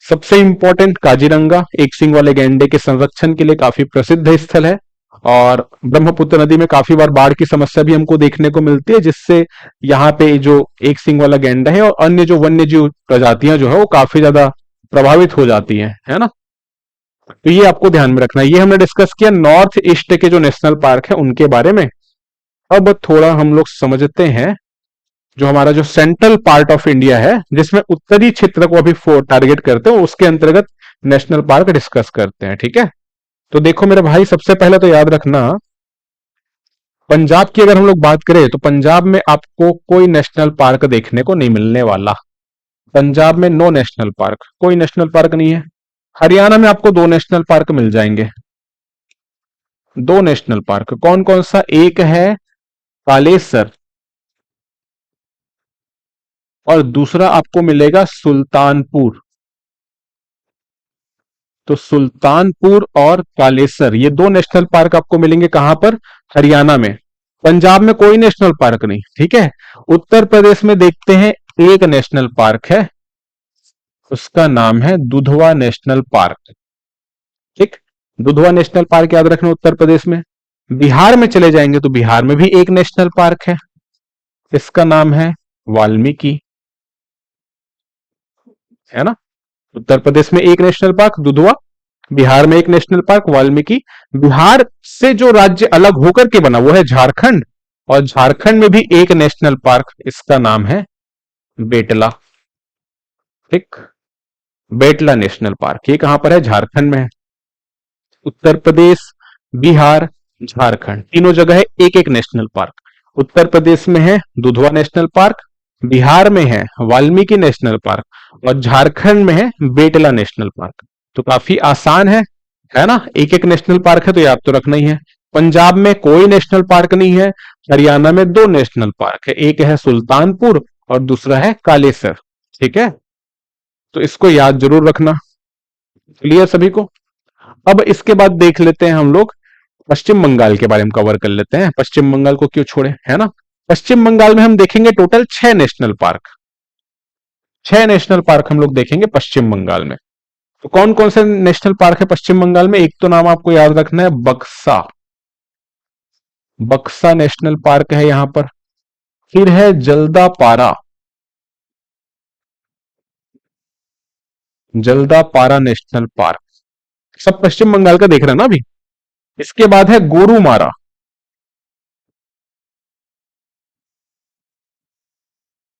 सबसे इंपॉर्टेंट काजीरंगा, एक सिंग वाले गैंडे के संरक्षण के लिए काफी प्रसिद्ध स्थल है। और ब्रह्मपुत्र नदी में काफी बार बाढ़ की समस्या भी हमको देखने को मिलती है, जिससे यहाँ पे जो एक सींग वाला गैंडा है और अन्य जो वन्य जीव प्रजातियां जो है वो काफी ज्यादा प्रभावित हो जाती हैं, है ना। तो ये आपको ध्यान में रखना है। ये हमने डिस्कस किया नॉर्थ ईस्ट के जो नेशनल पार्क है उनके बारे में। अब थोड़ा हम लोग समझते हैं जो हमारा जो सेंट्रल पार्ट ऑफ इंडिया है, जिसमें उत्तरी क्षेत्र को अभी टारगेट करते हैं, उसके अंतर्गत नेशनल पार्क डिस्कस करते हैं। ठीक है, तो देखो मेरे भाई, सबसे पहले तो याद रखना, पंजाब की अगर हम लोग बात करें तो पंजाब में आपको कोई नेशनल पार्क देखने को नहीं मिलने वाला। पंजाब में नो नेशनल पार्क, कोई नेशनल पार्क नहीं है। हरियाणा में आपको दो नेशनल पार्क मिल जाएंगे, दो नेशनल पार्क। कौन कौन सा? एक है कालेसर और दूसरा आपको मिलेगा सुल्तानपुर। तो सुल्तानपुर और कालेसर, ये दो नेशनल पार्क आपको मिलेंगे कहां पर? हरियाणा में। पंजाब में कोई नेशनल पार्क नहीं। ठीक है, उत्तर प्रदेश में देखते हैं एक नेशनल पार्क है, उसका नाम है दुधवा नेशनल पार्क। ठीक, दुधवा नेशनल पार्क याद रखना उत्तर प्रदेश में। बिहार में चले जाएंगे तो बिहार में भी एक नेशनल पार्क है, इसका नाम है वाल्मीकि, है ना। उत्तर प्रदेश में एक नेशनल पार्क दुधवा, बिहार में एक नेशनल पार्क वाल्मीकि। बिहार से जो राज्य अलग होकर के बना वो है झारखंड, और झारखंड में भी एक नेशनल पार्क, इसका नाम है बेटला। ठीक, बेटला नेशनल पार्क, ये कहां पर है? झारखंड में है। उत्तर प्रदेश, बिहार, झारखंड, तीनों जगह है एक एक नेशनल पार्क। उत्तर प्रदेश में है दुधवा नेशनल पार्क, बिहार में है वाल्मीकि नेशनल पार्क, और झारखंड में है बेटला नेशनल पार्क। तो काफी आसान है ना। एक एक नेशनल पार्क है तो याद तो रखना ही है। पंजाब में कोई नेशनल पार्क नहीं है, हरियाणा में दो नेशनल पार्क है, एक है सुल्तानपुर और दूसरा है कालेसर। ठीक है, तो इसको याद जरूर रखना। क्लियर सभी को? अब इसके बाद देख लेते हैं हम लोग पश्चिम बंगाल के बारे में, कवर कर लेते हैं। पश्चिम बंगाल को क्यों छोड़े, है ना। पश्चिम बंगाल में हम देखेंगे total 6 national park, 6 national park हम लोग देखेंगे पश्चिम बंगाल में। तो कौन कौन से नेशनल पार्क है पश्चिम बंगाल में? एक तो नाम आपको याद रखना है बक्सा, बक्सा नेशनल पार्क है यहां पर। फिर है जल्दापारा, जल्दापारा नेशनल पार्क, सब पश्चिम बंगाल का देख रहे हैं ना अभी। इसके बाद है गोरुमारा,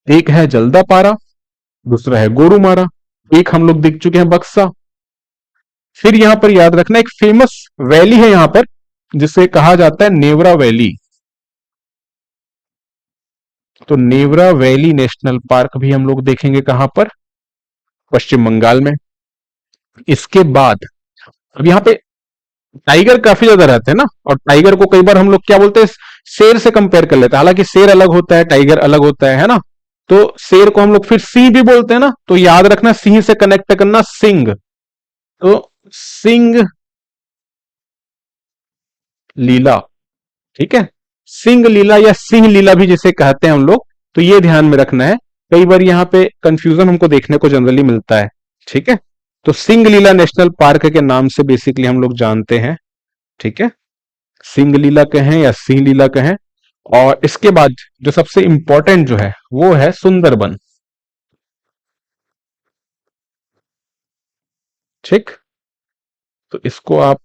एक है जल्दापारा, दूसरा है गोरुमारा, एक हम लोग देख चुके हैं बक्सा। फिर यहां पर याद रखना एक फेमस वैली है यहां पर, जिसे कहा जाता है नेवरा वैली। तो नेवरा वैली नेशनल पार्क भी हम लोग देखेंगे कहां पर? पश्चिम बंगाल में। इसके बाद अब यहाँ पे टाइगर काफी ज्यादा रहते हैं ना, और टाइगर को कई बार हम लोग क्या बोलते हैं, शेर से कंपेयर कर लेते हैं। हालांकि शेर अलग होता है, टाइगर अलग होता है ना। तो शेर को हम लोग फिर सिंह भी बोलते हैं ना, तो याद रखना सिंह से कनेक्ट करना सिंह। तो सिंह लीला, ठीक है, सिंह लीला या सिंह लीला भी जिसे कहते हैं हम लोग, तो ये ध्यान में रखना है। कई बार यहाँ पे कंफ्यूजन हमको देखने को जनरली मिलता है। ठीक है, तो सिंह लीला नेशनल पार्क के नाम से बेसिकली हम लोग जानते हैं। ठीक है, सिंह लीला कहें या सिंह लीला कहें। और इसके बाद जो सबसे इंपॉर्टेंट जो है वो है सुंदरबन। ठीक, तो इसको आप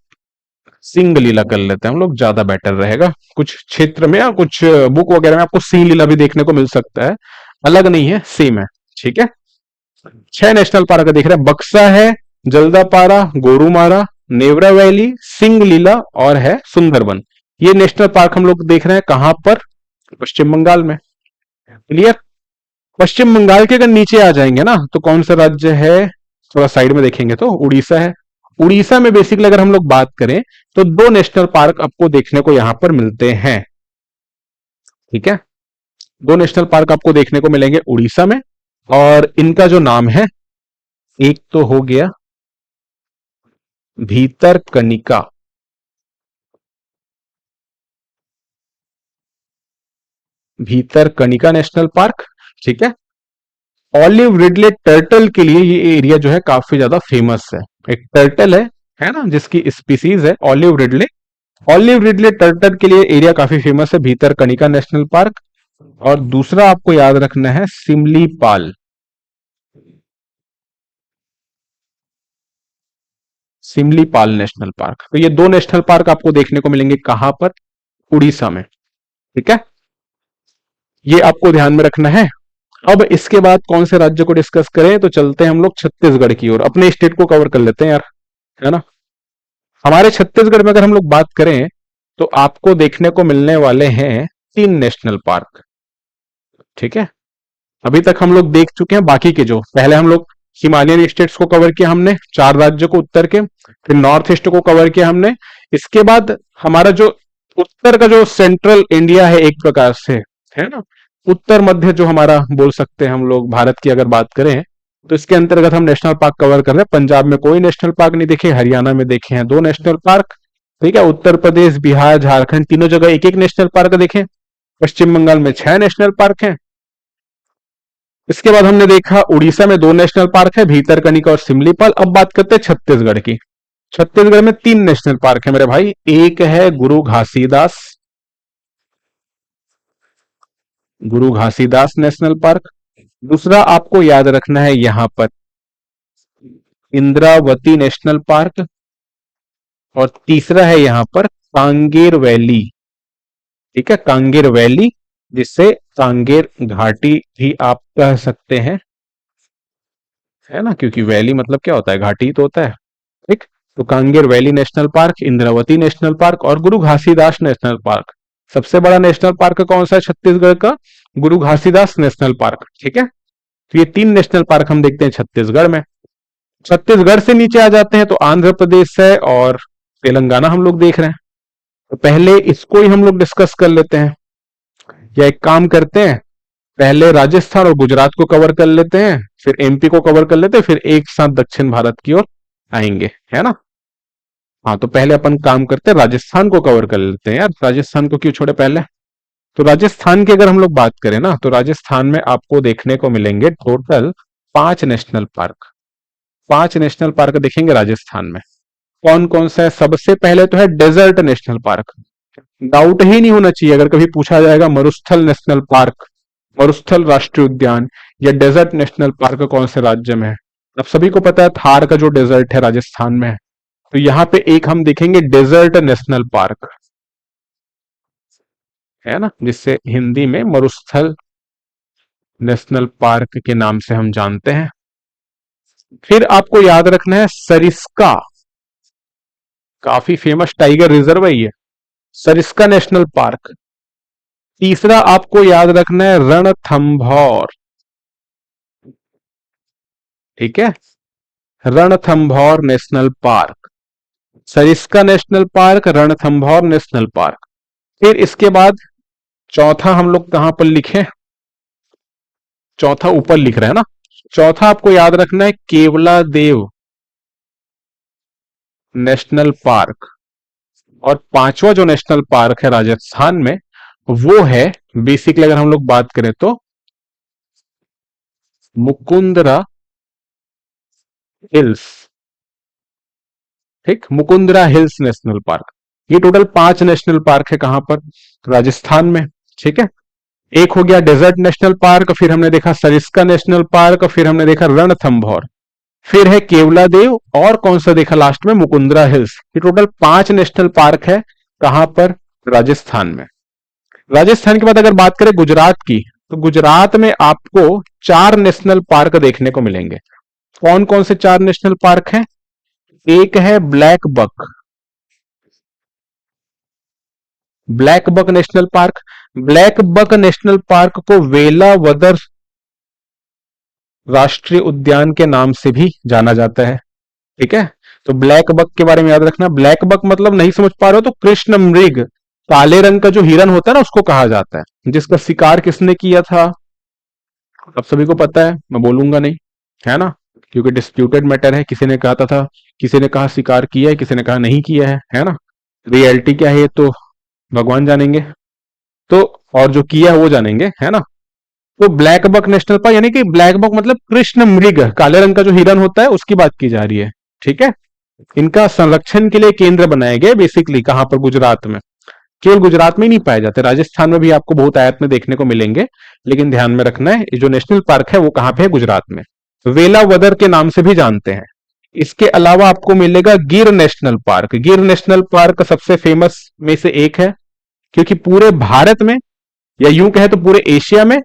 सिंह लीला कर लेते हैं हम लोग, ज्यादा बेटर रहेगा। कुछ क्षेत्र में या कुछ बुक वगैरह में आपको सिंह लीला भी देखने को मिल सकता है, अलग नहीं है, सेम है। ठीक है, 6 नेशनल पार्क देख रहे हैं, बक्सा है, जल्दापारा, गोरुमारा, नेवरा वैली, सिंह लीला और है सुंदरबन। ये नेशनल पार्क हम लोग देख रहे हैं कहां पर? पश्चिम बंगाल में। क्लियर? पश्चिम बंगाल के अगर नीचे आ जाएंगे ना तो कौन सा राज्य है, थोड़ा साइड में देखेंगे तो उड़ीसा है। उड़ीसा में बेसिकली अगर हम लोग बात करें तो दो नेशनल पार्क आपको देखने को यहां पर मिलते हैं। ठीक है, दो नेशनल पार्क आपको देखने को मिलेंगे उड़ीसा में, और इनका जो नाम है, एक तो हो गया भीतरकनिका, भीतरकनिका नेशनल पार्क। ठीक है, ऑलिव रिडले टर्टल के लिए ये एरिया जो है काफी ज्यादा फेमस है। एक टर्टल है ना, जिसकी स्पीसीज है olive Ridley, olive Ridley turtle के लिए एरिया काफी फेमस है, भीतरकनिका नेशनल पार्क। और दूसरा आपको याद रखना है सिमलीपाल। Similipal national park. तो ये दो नेशनल पार्क आपको देखने को मिलेंगे कहां पर? उड़ीसा में। ठीक है, ये आपको ध्यान में रखना है। अब इसके बाद कौन से राज्य को डिस्कस करें? तो चलते हैं हम लोग छत्तीसगढ़ की ओर, अपने स्टेट को कवर कर लेते हैं यार, है ना। हमारे छत्तीसगढ़ में अगर हम लोग बात करें तो आपको देखने को मिलने वाले हैं 3 नेशनल पार्क। ठीक है, अभी तक हम लोग देख चुके हैं बाकी के, जो पहले हम लोग हिमालयन स्टेट्स को कवर किया हमने, 4 राज्यों को उत्तर के, फिर नॉर्थ ईस्ट को कवर किया हमने। इसके बाद हमारा जो उत्तर का जो सेंट्रल इंडिया है एक प्रकार से, है ना, उत्तर मध्य जो हमारा बोल सकते हैं हम लोग भारत की अगर बात करें, तो इसके अंतर्गत हम नेशनल पार्क कवर कर रहे हैं। पंजाब में कोई नेशनल पार्क नहीं देखे, हरियाणा में देखे हैं 2 नेशनल पार्क। ठीक है, उत्तर प्रदेश, बिहार, झारखंड तीनों जगह एक एक नेशनल पार्क देखे। पश्चिम बंगाल में 6 नेशनल पार्क हैं। इसके बाद हमने देखा उड़ीसा में 2 नेशनल पार्क है, भीतरकनिका और सिमलीपाल। अब बात करते हैं छत्तीसगढ़ की। छत्तीसगढ़ में 3 नेशनल पार्क है मेरे भाई। एक है गुरु घासीदास नेशनल पार्क। दूसरा आपको याद रखना है यहां पर इंद्रावती नेशनल पार्क। और तीसरा है यहां पर कांगेर वैली। ठीक है, कांगेर वैली, जिससे कांगेर घाटी भी आप कह सकते हैं, है ना, क्योंकि वैली मतलब क्या होता है? घाटी ही तो होता है। ठीक, तो Kanger valley national park, Indravati national park और गुरु घासीदास नेशनल पार्क। सबसे बड़ा नेशनल पार्क कौन सा है छत्तीसगढ़ का? गुरु घासीदास नेशनल पार्क। ठीक है, तो ये 3 नेशनल पार्क हम देखते हैं छत्तीसगढ़ में। छत्तीसगढ़ से नीचे आ जाते हैं तो आंध्र प्रदेश है और तेलंगाना हम लोग देख रहे हैं। तो पहले इसको ही हम लोग डिस्कस कर लेते हैं, या एक काम करते हैं, पहले राजस्थान और गुजरात को कवर कर लेते हैं, फिर एमपी को कवर कर लेते हैं, फिर एक साथ दक्षिण भारत की ओर आएंगे, है ना। हाँ, तो पहले अपन काम करते हैं, राजस्थान को कवर कर लेते हैं यार। राजस्थान को क्यों छोड़े पहले? तो राजस्थान की अगर हम लोग बात करें ना, तो राजस्थान में आपको देखने को मिलेंगे total 5 national park. 5 national park देखेंगे राजस्थान में। कौन कौन सा है? सबसे पहले तो है डेजर्ट नेशनल पार्क। डाउट ही नहीं होना चाहिए अगर कभी पूछा जाएगा मरुस्थल नेशनल पार्क, मरुस्थल राष्ट्रीय उद्यान या डेजर्ट नेशनल पार्क कौन से राज्य में है। अब सभी को पता है थार का जो डेजर्ट है राजस्थान में है। तो यहां पे एक हम देखेंगे डेजर्ट नेशनल पार्क, है ना, जिससे हिंदी में मरुस्थल नेशनल पार्क के नाम से हम जानते हैं। फिर आपको याद रखना है सरिस्का, काफी फेमस टाइगर रिजर्व है ये, सरिस्का नेशनल पार्क। तीसरा आपको याद रखना है रणथंभौर। ठीक है, Ranthambore national park, Sariska national park, Ranthambore national park. फिर इसके बाद चौथा हम लोग कहां पर लिखे? चौथा ऊपर लिख रहे हैं ना। चौथा आपको याद रखना है केवला देव नेशनल पार्क। और पांचवा जो नेशनल पार्क है राजस्थान में, वो है बेसिकली अगर हम लोग बात करें तो मुकुंदरा हिल्स। ठीक, मुकुंदरा हिल्स नेशनल पार्क। ये टोटल 5 नेशनल पार्क है कहां पर? राजस्थान में। ठीक है, एक हो गया डेजर्ट नेशनल पार्क, फिर हमने देखा सरिस्का नेशनल पार्क, फिर हमने देखा रणथंभौर, फिर है केवला देव, और कौन सा देखा लास्ट में? मुकुंदरा हिल्स। ये टोटल 5 नेशनल पार्क है कहां पर? राजस्थान में। राजस्थान के बाद अगर बात करें गुजरात की, तो गुजरात में आपको 4 नेशनल पार्क देखने को मिलेंगे। कौन कौन से 4 नेशनल पार्क हैं? एक है black buck, black buck national park. Black buck national park को वेलावदर राष्ट्रीय उद्यान के नाम से भी जाना जाता है। ठीक है, तो ब्लैक बक के बारे में याद रखना। ब्लैक बक मतलब नहीं समझ पा रहे हो तो कृष्ण मृग, काले रंग का जो हिरन होता है ना, उसको कहा जाता है। जिसका शिकार किसने किया था अब सभी को पता है, मैं बोलूंगा नहीं, है ना, क्योंकि डिस्प्यूटेड मैटर है। किसी ने कहा था, किसी ने कहा शिकार किया है, किसी ने कहा नहीं किया है ना। रियलिटी क्या है ये तो भगवान जानेंगे, तो और जो किया है वो जानेंगे, है ना। तो ब्लैक बक नेशनल पार्क, यानी कि ब्लैक बक मतलब कृष्ण मृग, काले रंग का जो हिरन होता है उसकी बात की जा रही है। ठीक है, इनका संरक्षण के लिए केंद्र बनाए गए बेसिकली कहां पर, गुजरात में। केवल गुजरात में ही नहीं पाए जाते, राजस्थान में भी आपको बहुत आयत में देखने को मिलेंगे, लेकिन ध्यान में रखना है ये जो नेशनल पार्क है वो कहां पे है, गुजरात में। वेलावदर के नाम से भी जानते हैं। इसके अलावा आपको मिलेगा गिर नेशनल पार्क। गिर नेशनल पार्क सबसे फेमस में से एक है, क्योंकि पूरे भारत में, या यूं कहे तो पूरे एशिया में,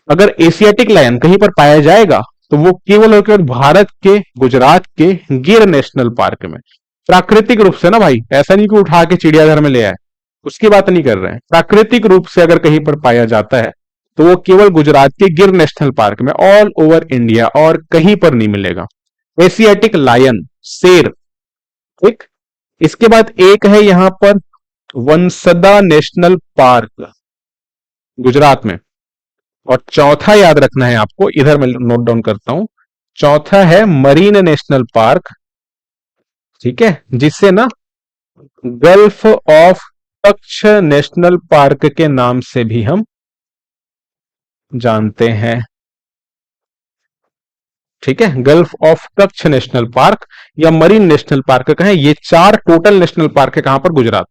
अगर एशियाटिक लायन कहीं पर पाया जाएगा तो वो केवल और केवल भारत के गुजरात के गिर नेशनल पार्क में। प्राकृतिक रूप से ना भाई, ऐसा नहीं कि उठा के चिड़ियाघर में ले आए, उसकी बात नहीं कर रहे हैं। प्राकृतिक रूप से अगर कहीं पर पाया जाता है तो वो केवल गुजरात के गिर नेशनल पार्क में, ऑल ओवर इंडिया और कहीं पर नहीं मिलेगा। एशियाटिक लायन, शेर। ठीक। इसके बाद एक है यहां पर वंसदा नेशनल पार्क, गुजरात में। और चौथा याद रखना है आपको, इधर मैं नोट डाउन करता हूं, चौथा है मरीन नेशनल पार्क। ठीक है, जिससे ना gulf of Kutch national park के नाम से भी हम जानते हैं। ठीक है, gulf of Kutch national park या मरीन नेशनल पार्क कहें, ये 4 टोटल नेशनल पार्क है कहां पर, गुजरात।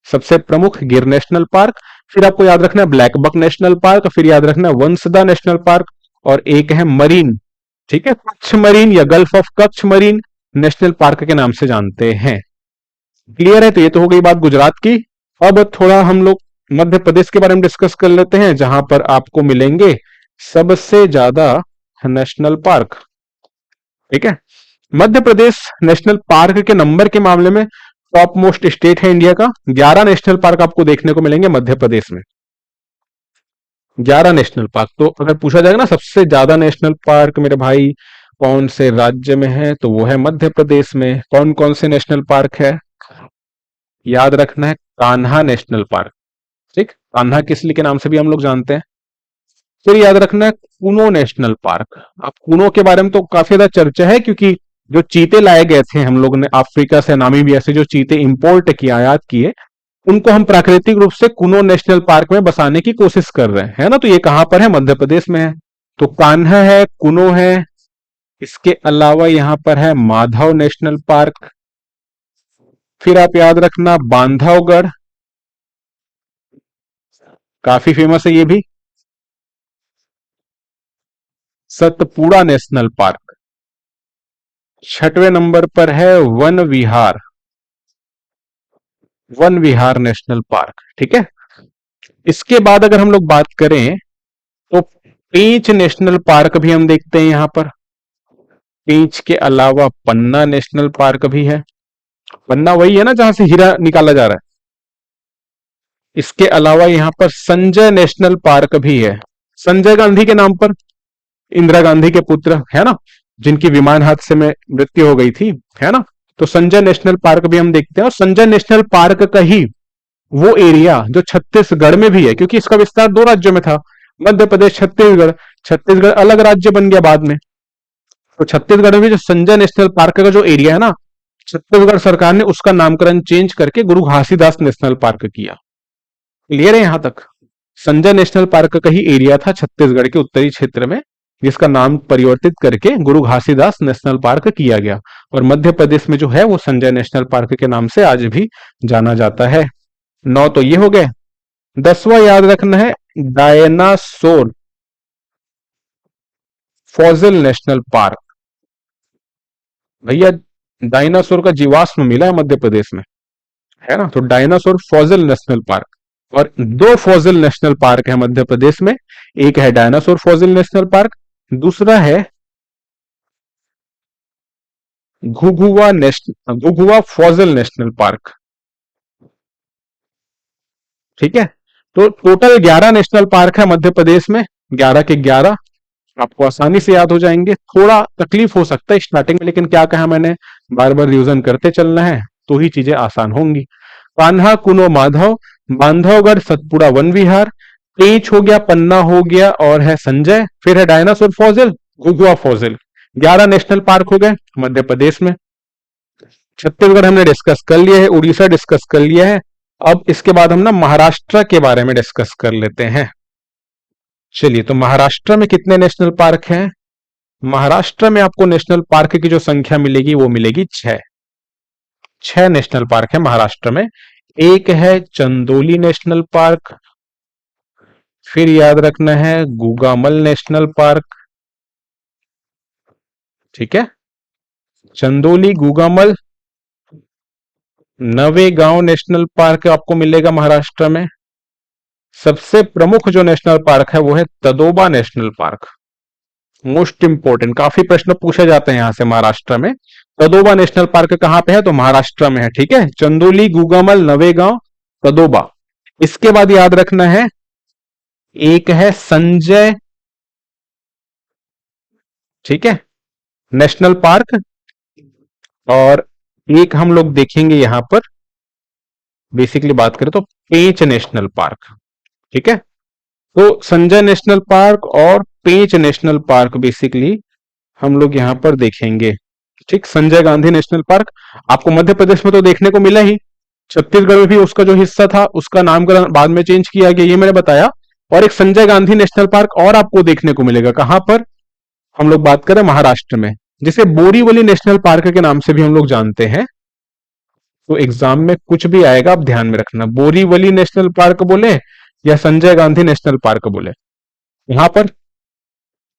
सबसे प्रमुख गिर नेशनल पार्क, फिर आपको याद रखना है ब्लैक बक नेशनल पार्क, फिर याद रखना है वंसदा नेशनल पार्क, और एक है मरीन। ठीक है, कच्छ मरीन या gulf of Kutch marine national park के नाम से जानते हैं। क्लियर है? तो ये तो हो गई बात गुजरात की। अब थोड़ा हम लोग मध्य प्रदेश के बारे में डिस्कस कर लेते हैं, जहां पर आपको मिलेंगे सबसे ज्यादा नेशनल पार्क। ठीक है, मध्य प्रदेश नेशनल पार्क के नंबर के मामले में टॉप मोस्ट स्टेट है इंडिया का। 11 नेशनल पार्क आपको देखने को मिलेंगे मध्य प्रदेश में। 11 नेशनल पार्क। तो अगर पूछा जाएगा ना सबसे ज्यादा नेशनल पार्क मेरे भाई कौन से राज्य में है, तो वो है मध्य प्रदेश में। कौन कौन से नेशनल पार्क है, याद रखना है कान्हा नेशनल पार्क। ठीक, कान्हा किसली के नाम से भी हम लोग जानते हैं। फिर याद रखना है कूनो नेशनल पार्क। अब कूनो के बारे में तो काफी ज्यादा चर्चा है, क्योंकि जो चीते लाए गए थे हम लोग ने अफ्रीका से, नामीबिया से जो चीते इंपोर्ट किए, आयात किए, उनको हम प्राकृतिक रूप से कूनो नेशनल पार्क में बसाने की कोशिश कर रहे हैं, है ना। तो ये कहां पर है, मध्य प्रदेश में है। तो कान्हा है, कूनो है, इसके अलावा यहां पर है माधव नेशनल पार्क। फिर आप याद रखना बांधवगढ़, काफी फेमस है ये भी। Satpura national park. छठवें नंबर पर है वन विहार, वन विहार नेशनल पार्क। ठीक है, इसके बाद अगर हम लोग बात करें तो पेंच नेशनल पार्क भी हम देखते हैं यहां पर। पेंच के अलावा पन्ना नेशनल पार्क भी है। पन्ना वही है ना जहां से हीरा निकाला जा रहा है। इसके अलावा यहां पर संजय नेशनल पार्क भी है, संजय गांधी के नाम पर, इंदिरा गांधी के पुत्र, है ना, जिनकी विमान हादसे में मृत्यु हो गई थी, है ना। तो संजय नेशनल पार्क भी हम देखते हैं। और संजय नेशनल पार्क का ही वो एरिया जो छत्तीसगढ़ में भी है, क्योंकि इसका विस्तार 2 राज्यों में था, मध्य प्रदेश, छत्तीसगढ़। छत्तीसगढ़ अलग राज्य बन गया बाद में। तो छत्तीसगढ़ में जो संजय नेशनल पार्क का जो एरिया है ना, छत्तीसगढ़ सरकार ने उसका नामकरण चेंज करके गुरु घासीदास नेशनल पार्क किया। क्लियर है यहां तक? संजय नेशनल पार्क का ही एरिया था छत्तीसगढ़ के उत्तरी क्षेत्र में, जिसका नाम परिवर्तित करके गुरु घासीदास नेशनल पार्क किया गया। और मध्य प्रदेश में जो है वो संजय नेशनल पार्क के नाम से आज भी जाना जाता है। 9 तो ये हो गए। 10वां याद रखना है डायनासोर फॉसिल नेशनल पार्क। भैया डायनासोर का जीवाश्म मिला है मध्य प्रदेश में, है ना। तो डायनासोर फॉसिल नेशनल पार्क। और 2 फॉसिल नेशनल पार्क है मध्य प्रदेश में। एक है डायनासोर फॉसिल नेशनल पार्क, दूसरा है घुघुआ फॉसिल नेशनल पार्क। ठीक है, तो टोटल 11 नेशनल पार्क है मध्य प्रदेश में। 11 के 11 आपको आसानी से याद हो जाएंगे। थोड़ा तकलीफ हो सकता है स्टार्टिंग में, लेकिन क्या कहा मैंने, बार बार रिवीजन करते चलना है तो ही चीजें आसान होंगी। कान्हा, कुनो, माधव, बांधवगढ़, सतपुड़ा, वन विहार, पेंच हो गया, पन्ना हो गया, और है संजय, फिर है dinosaur fossil, Ghughua fossil. 11 national park हो गए मध्य प्रदेश में। छत्तीसगढ़ हमने डिस्कस कर लिया है, उड़ीसा डिस्कस कर लिया है। अब इसके बाद हम ना महाराष्ट्र के बारे में डिस्कस कर लेते हैं। चलिए, तो महाराष्ट्र में कितने नेशनल पार्क हैं? महाराष्ट्र में आपको नेशनल पार्क की जो संख्या मिलेगी वो मिलेगी 6। 6 नेशनल पार्क है महाराष्ट्र में। एक है चंदोली नेशनल पार्क, फिर याद रखना है गुगामल नेशनल पार्क, ठीक है, चंदोली, गुगामल, नवेगांव नेशनल पार्क आपको मिलेगा महाराष्ट्र में। सबसे प्रमुख जो नेशनल पार्क है वो है Tadoba national park. Most important, काफी प्रश्न पूछे जाते हैं यहां से महाराष्ट्र में। तदोबा नेशनल पार्क कहां पे है? तो महाराष्ट्र में है, ठीक है। चंदोली, गुगामल, नवेगांव, तदोबा। इसके बाद याद रखना है एक है संजय, ठीक है, नेशनल पार्क, और एक हम लोग देखेंगे यहां पर बेसिकली बात करें तो पेंच नेशनल पार्क, ठीक है। तो संजय नेशनल पार्क और पेंच नेशनल पार्क बेसिकली हम लोग यहां पर देखेंगे, ठीक। संजय गांधी नेशनल पार्क आपको मध्य प्रदेश में तो देखने को मिला ही, छत्तीसगढ़ में भी उसका जो हिस्सा था उसका नामकरण बाद में चेंज किया गया, ये मैंने बताया। और एक संजय गांधी नेशनल पार्क और आपको देखने को मिलेगा, कहां पर? हम लोग बात करें महाराष्ट्र में, जिसे बोरीवली नेशनल पार्क के नाम से भी हम लोग जानते हैं। तो एग्जाम में कुछ भी आएगा आप ध्यान में रखना, बोरीवली नेशनल पार्क बोले या संजय गांधी नेशनल पार्क बोले, यहां पर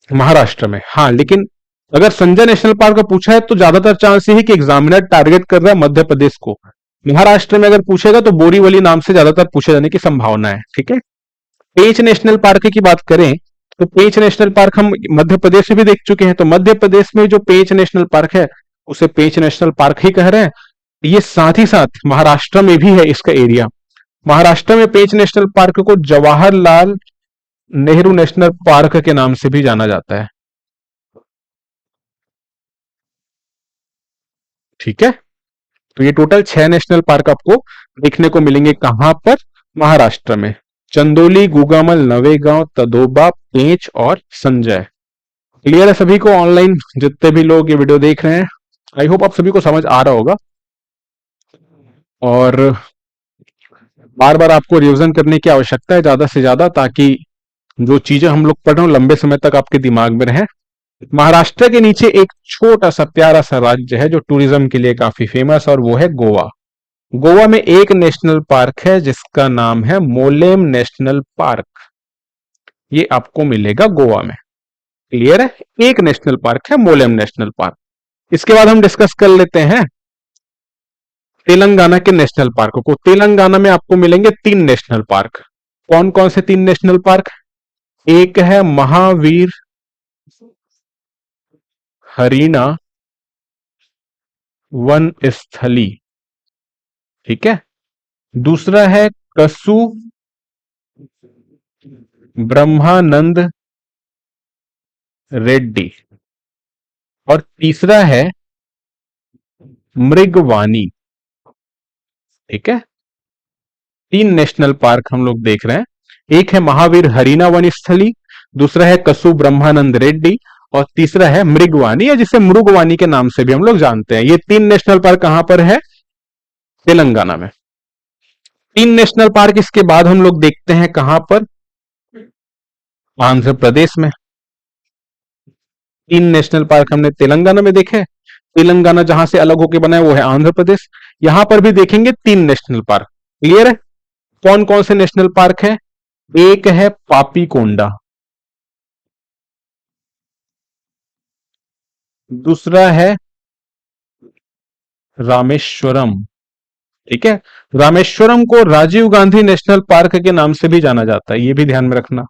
महाराष्ट्र में। हाँ, लेकिन अगर संजय नेशनल पार्क का पूछा है तो ज्यादातर चांस ये है कि एग्जामिनर टारगेट कर रहा है मध्य प्रदेश को। महाराष्ट्र में अगर पूछेगा तो बोरीवली नाम से ज्यादातर पूछे जाने की संभावना है, ठीक है। पेंच नेशनल पार्क की बात करें तो पेंच नेशनल पार्क हम मध्य प्रदेश में भी देख चुके हैं। तो मध्य प्रदेश में जो पेंच नेशनल पार्क है उसे पेंच नेशनल पार्क ही कह रहे हैं। ये साथ ही साथ महाराष्ट्र में भी है इसका एरिया। महाराष्ट्र में पेंच नेशनल पार्क को जवाहरलाल नेहरू नेशनल पार्क के नाम से भी जाना जाता है, ठीक है। तो ये टोटल 6 नेशनल पार्क आपको देखने को मिलेंगे, कहां पर? महाराष्ट्र में। चंदोली, गुगामल, नवेगांव, तदोबा, पेंच और संजय। क्लियर है सभी को? ऑनलाइन जितने भी लोग ये वीडियो देख रहे हैं, आई होप आप सभी को समझ आ रहा होगा। और बार बार आपको रिवीजन करने की आवश्यकता है ज्यादा से ज्यादा, ताकि जो चीजें हम लोग पढ़ रहे हो लंबे समय तक आपके दिमाग में रहे। महाराष्ट्र के नीचे एक छोटा सा प्यारा सा राज्य है जो टूरिज्म के लिए काफी फेमस, और वो है गोवा। गोवा में एक नेशनल पार्क है जिसका नाम है मोलेम नेशनल पार्क। ये आपको मिलेगा गोवा में, क्लियर है। एक नेशनल पार्क है मोलेम नेशनल पार्क। इसके बाद हम डिस्कस कर लेते हैं तेलंगाना के नेशनल पार्क को। तेलंगाना में आपको मिलेंगे 3 नेशनल पार्क। कौन कौन से 3 नेशनल पार्क? एक है महावीर हरीना वन स्थली, ठीक है। दूसरा है कसु ब्रह्मानंद रेड्डी, और तीसरा है मृगवानी, ठीक है। 3 नेशनल पार्क हम लोग देख रहे हैं। एक है महावीर हरीना वन स्थली, दूसरा है कसु ब्रह्मानंद रेड्डी, और तीसरा है मृगवानी, या जिसे मृगवानी के नाम से भी हम लोग जानते हैं। ये 3 नेशनल पार्क कहां पर है? तेलंगाना में। 3 नेशनल पार्क इसके बाद हम लोग देखते हैं कहां पर? आंध्र प्रदेश में। 3 नेशनल पार्क हमने तेलंगाना में देखे, तेलंगाना जहां से अलग होकर बना है वो है आंध्र प्रदेश। यहां पर भी देखेंगे 3 नेशनल पार्क, क्लियर है। कौन कौन से नेशनल पार्क है? एक है पापी कोंडा, दूसरा है रामेश्वरम, ठीक है। रामेश्वरम को राजीव गांधी नेशनल पार्क के नाम से भी जाना जाता है, ये भी ध्यान में रखना।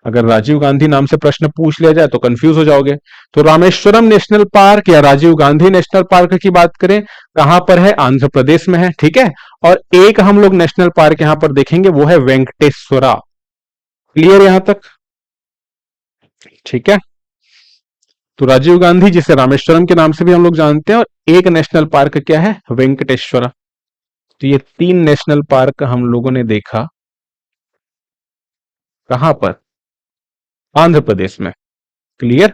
अगर राजीव गांधी नाम से प्रश्न पूछ लिया जाए तो कंफ्यूज हो जाओगे। तो रामेश्वरम नेशनल पार्क या राजीव गांधी नेशनल पार्क की बात करें, कहां पर है? आंध्र प्रदेश में है, ठीक है। और एक हम लोग नेशनल पार्क यहां पर देखेंगे वो है वेंकटेश्वरा, क्लियर यहां तक? ठीक है। तो राजीव गांधी जिसे रामेश्वरम के नाम से भी हम लोग जानते हैं, और एक नेशनल पार्क क्या है? वेंकटेश्वरा। तो ये 3 नेशनल पार्क हम लोगों ने देखा, कहां पर? आंध्र प्रदेश में, क्लियर।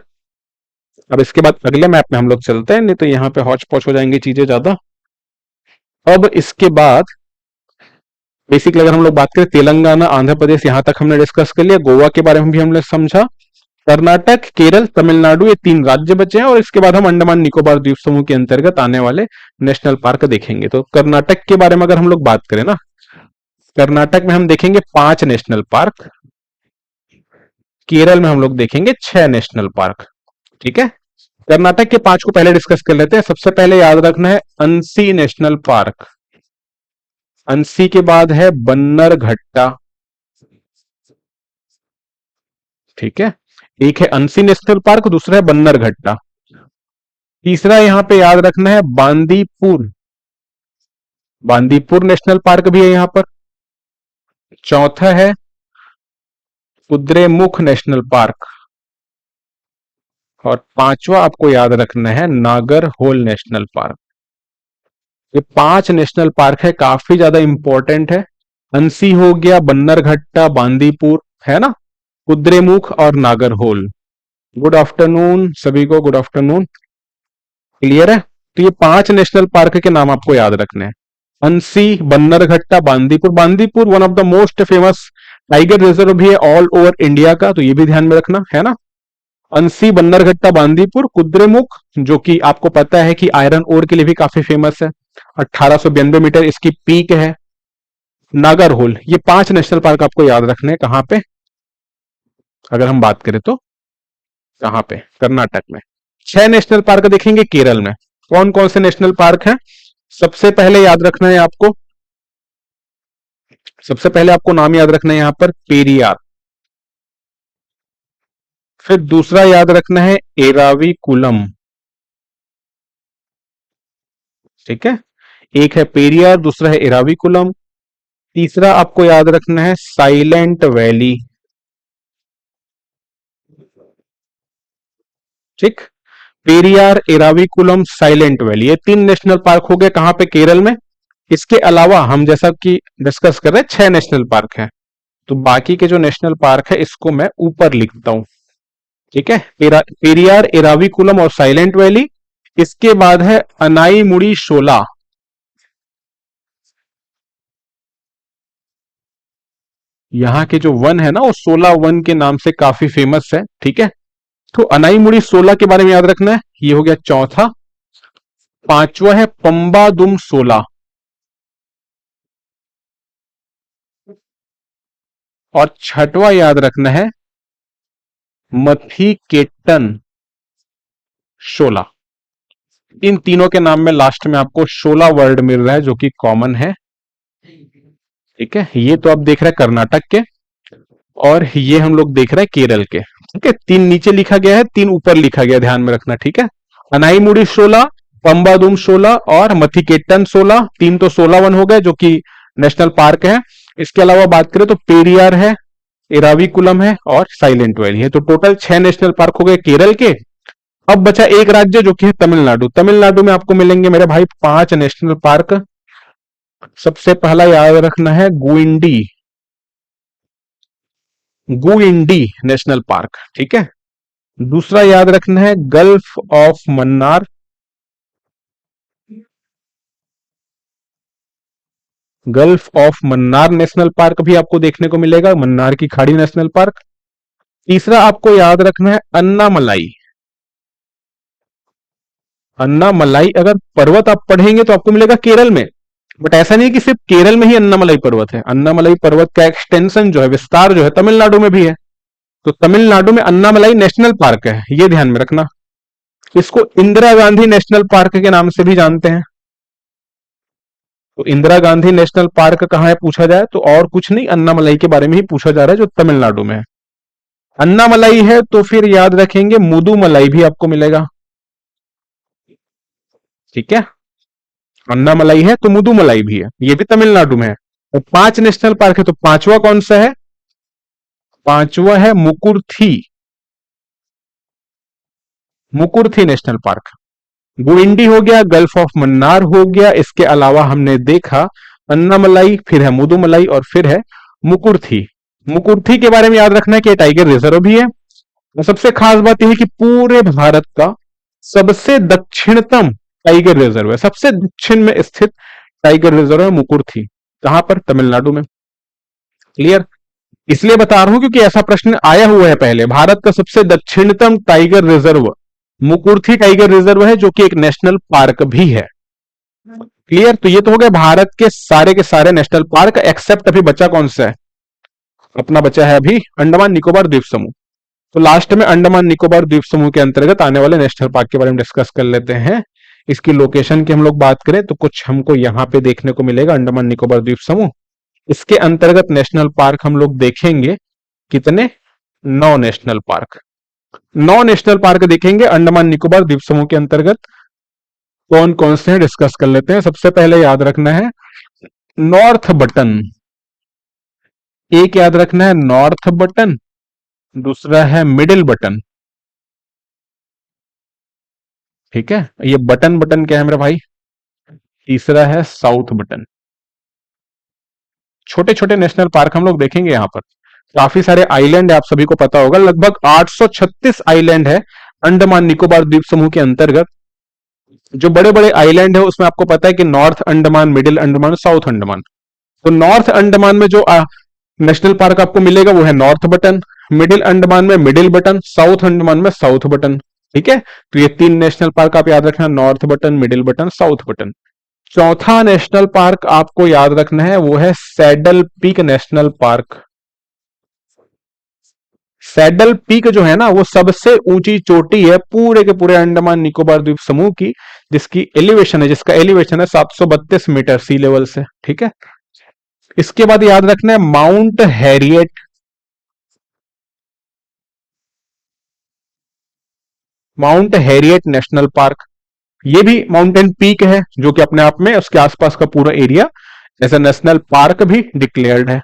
अब इसके बाद अगले मैप में हम लोग चलते हैं, नहीं तो यहां पे हौच पौच हो जाएंगी चीजें ज्यादा। अब इसके बाद बेसिकली अगर हम लोग बात करें तेलंगाना, आंध्र प्रदेश, यहां तक हमने डिस्कस कर लिया। गोवा के बारे में भी हमने समझा। कर्नाटक, केरल, तमिलनाडु, ये तीन राज्य बचे हैं और इसके बाद हम अंडमान निकोबार द्वीप समूह के अंतर्गत आने वाले नेशनल पार्क देखेंगे। तो कर्नाटक के बारे में अगर हम लोग बात करें ना, कर्नाटक में हम देखेंगे 5 नेशनल पार्क, केरल में हम लोग देखेंगे 6 नेशनल पार्क। ठीक है, कर्नाटक के 5 को पहले डिस्कस कर लेते हैं। सबसे पहले याद रखना है अंसी नेशनल पार्क, अंसी के बाद है बन्नरघट्टा। ठीक है, एक है अंसी नेशनल पार्क, दूसरा है बन्नरघट्टा। तीसरा यहां पे याद रखना है बांदीपुर, बांदीपुर नेशनल पार्क भी है यहां पर। चौथा है कुद्रेमुख नेशनल पार्क और पांचवा आपको याद रखना है नागरहोल नेशनल पार्क। ये 5 नेशनल पार्क है, काफी ज्यादा इंपॉर्टेंट है। अंसी हो गया, बन्नरघट्टा, बांदीपुर है ना, कुद्रेमुख और नागरहोल। गुड आफ्टरनून सभी को, गुड आफ्टरनून। क्लियर है? तो ये 5 नेशनल पार्क के नाम आपको याद रखने हैं, Anshi, Bannerghatta, Bandipur. Bandipur one of the most famous tiger reserve भी है ऑल ओवर इंडिया का, तो ये भी ध्यान में रखना है ना। अंसी, बन्नरघट्टा, बांदीपुर, कुद्रेमुख जो कि आपको पता है कि आयरन ओर के लिए भी काफी फेमस है, 1892 मीटर इसकी पीक है। नागरहोल, ये 5 नेशनल पार्क आपको याद रखने हैं। कहां पे अगर हम बात करें तो, कहां पे? कर्नाटक में। 6 नेशनल पार्क देखेंगे केरल में। कौन कौन से नेशनल पार्क हैं? सबसे पहले याद रखना है आपको, सबसे पहले आपको नाम याद रखना है यहां पर पेरियार। फिर दूसरा याद रखना है एराविकुलम। ठीक है, एक है पेरियार, दूसरा है एराविकुलम। तीसरा आपको याद रखना है साइलेंट वैली। ठीक, पेरियार, एराविकुलम, साइलेंट वैली, ये 3 नेशनल पार्क हो गए। कहां पे? केरल में। इसके अलावा हम जैसा कि डिस्कस कर रहे हैं 6 नेशनल पार्क हैं, तो बाकी के जो नेशनल पार्क है इसको मैं ऊपर लिखता हूं। ठीक है, पेरियार, एराविकुलम और साइलेंट वैली। इसके बाद है अनाईमुड़ी शोला। यहाँ के जो वन है ना, वो 16 वन के नाम से काफी फेमस है। ठीक है, तो अनाईमुड़ी 16 के बारे में याद रखना है, ये हो गया चौथा। पांचवा है पंबादुम 16 और छठवा याद रखना है मथीकेटन 16। इन तीनों के नाम में लास्ट में आपको 16 वर्ड मिल रहा है जो कि कॉमन है। ठीक है, ये तो आप देख रहे हैं कर्नाटक के और ये हम लोग देख रहे हैं केरल के। ठीक है, 3 नीचे लिखा गया है, 3 ऊपर लिखा गया, ध्यान में रखना। ठीक है, अनाईमुड़ी 16, पंबादुम 16 और मथिकेटन 16। 3 तो 16 वन हो गए जो कि नेशनल पार्क है। इसके अलावा बात करें तो पेरियार है, एराविकुलम है और साइलेंट वैली है। तो टोटल 6 नेशनल पार्क हो गए केरल के। अब बचा एक राज्य जो कि है तमिलनाडु। तमिलनाडु में आपको मिलेंगे मेरे भाई 5 नेशनल पार्क। सबसे पहला याद रखना है गुइंडी, गुइंडी नेशनल पार्क। ठीक है, दूसरा याद रखना है gulf of Mannar, gulf of Mannar national park भी आपको देखने को मिलेगा, मन्नार की खाड़ी नेशनल पार्क। तीसरा आपको याद रखना है अन्नामलाई। अन्नामलाई अगर पर्वत आप पढ़ेंगे तो आपको मिलेगा केरल में, बट ऐसा नहीं कि सिर्फ केरल में ही अन्नामलाई पर्वत है। अन्नामलाई पर्वत का एक्सटेंशन जो है, विस्तार जो है, तमिलनाडु में भी है। तो तमिलनाडु में अन्नामलाई नेशनल पार्क है, ये ध्यान में रखना। इसको इंदिरा गांधी नेशनल पार्क के नाम से भी जानते हैं। तो इंदिरा गांधी नेशनल पार्क कहां है पूछा जाए तो और कुछ नहीं, अन्नामलाई के बारे में ही पूछा जा रहा है जो तमिलनाडु में है। अन्नामलाई है तो फिर याद रखेंगे मुदुमलाई भी आपको मिलेगा। ठीक है, अन्नामलाई है तो मुदुमलाई भी है, ये भी तमिलनाडु में है। तो 5 नेशनल पार्क है, तो पांचवा कौन सा है? पांचवा है मुकुर्थी, मुकुर्थी नेशनल पार्क। गुइंडी हो गया, गल्फ ऑफ मन्नार हो गया, इसके अलावा हमने देखा अन्नामलाई, फिर है मुदुमलाई और फिर है मुकुर्थी। मुकुर्थी के बारे में याद रखना है कि टाइगर रिजर्व भी है। और सबसे खास बात यह है कि पूरे भारत का सबसे दक्षिणतम टाइगर रिजर्व है, सबसे दक्षिण में स्थित टाइगर रिजर्व है मुकुर्थी। कहां पर? तमिलनाडु में। क्लियर? इसलिए बता रहा हूं क्योंकि ऐसा प्रश्न आया हुआ है पहले। भारत का सबसे दक्षिणतम tiger reserve Mukurthi tiger reserve है, जो कि एक नेशनल पार्क भी है। क्लियर? तो ये तो हो गया भारत के सारे नेशनल पार्क, एक्सेप्ट अभी बचा कौन सा है? अपना बचा है अभी अंडमान निकोबार द्वीप समूह। तो लास्ट में अंडमान निकोबार द्वीप समूह के अंतर्गत आने वाले नेशनल पार्क के बारे में डिस्कस कर लेते हैं। इसकी लोकेशन की हम लोग बात करें तो कुछ हमको यहां पे देखने को मिलेगा, अंडमान निकोबार द्वीप समूह। इसके अंतर्गत नेशनल पार्क हम लोग देखेंगे कितने? 9 नेशनल पार्क। 9 नेशनल पार्क देखेंगे अंडमान निकोबार द्वीप समूह के अंतर्गत। कौन कौन से हैं डिस्कस कर लेते हैं। सबसे पहले याद रखना है नॉर्थ बटन। एक याद रखना है नॉर्थ बटन, दूसरा है मिडिल बटन। ठीक है, ये बटन बटन क्या है मेरा भाई? तीसरा है साउथ बटन। छोटे छोटे नेशनल पार्क हम लोग देखेंगे यहां पर। काफी सारे आइलैंड है, आप सभी को पता होगा, लगभग 836 आइलैंड है अंडमान निकोबार द्वीप समूह के अंतर्गत। जो बड़े बड़े आइलैंड है उसमें आपको पता है कि north Andaman, middle Andaman, south Andaman. तो नॉर्थ अंडमान में जो नेशनल पार्क आपको मिलेगा वो है नॉर्थ बटन, मिडिल अंडमान में मिडिल बटन, साउथ अंडमान में साउथ बटन। ठीक है, तो ये 3 नेशनल पार्क आप याद रखना, north Button, Middle Button, South button. चौथा नेशनल पार्क आपको याद रखना है वो है saddle peak national park. Saddle peak जो है ना वो सबसे ऊंची चोटी है पूरे के पूरे अंडमान निकोबार द्वीप समूह की, जिसका एलिवेशन है 732 मीटर सी लेवल से। ठीक है, इसके बाद याद रखना है mount Harriet. Mount Harriet national park, ये भी माउंटेन पीक है जो कि अपने आप में उसके आसपास का पूरा area as a national park भी डिक्लेयर्ड है।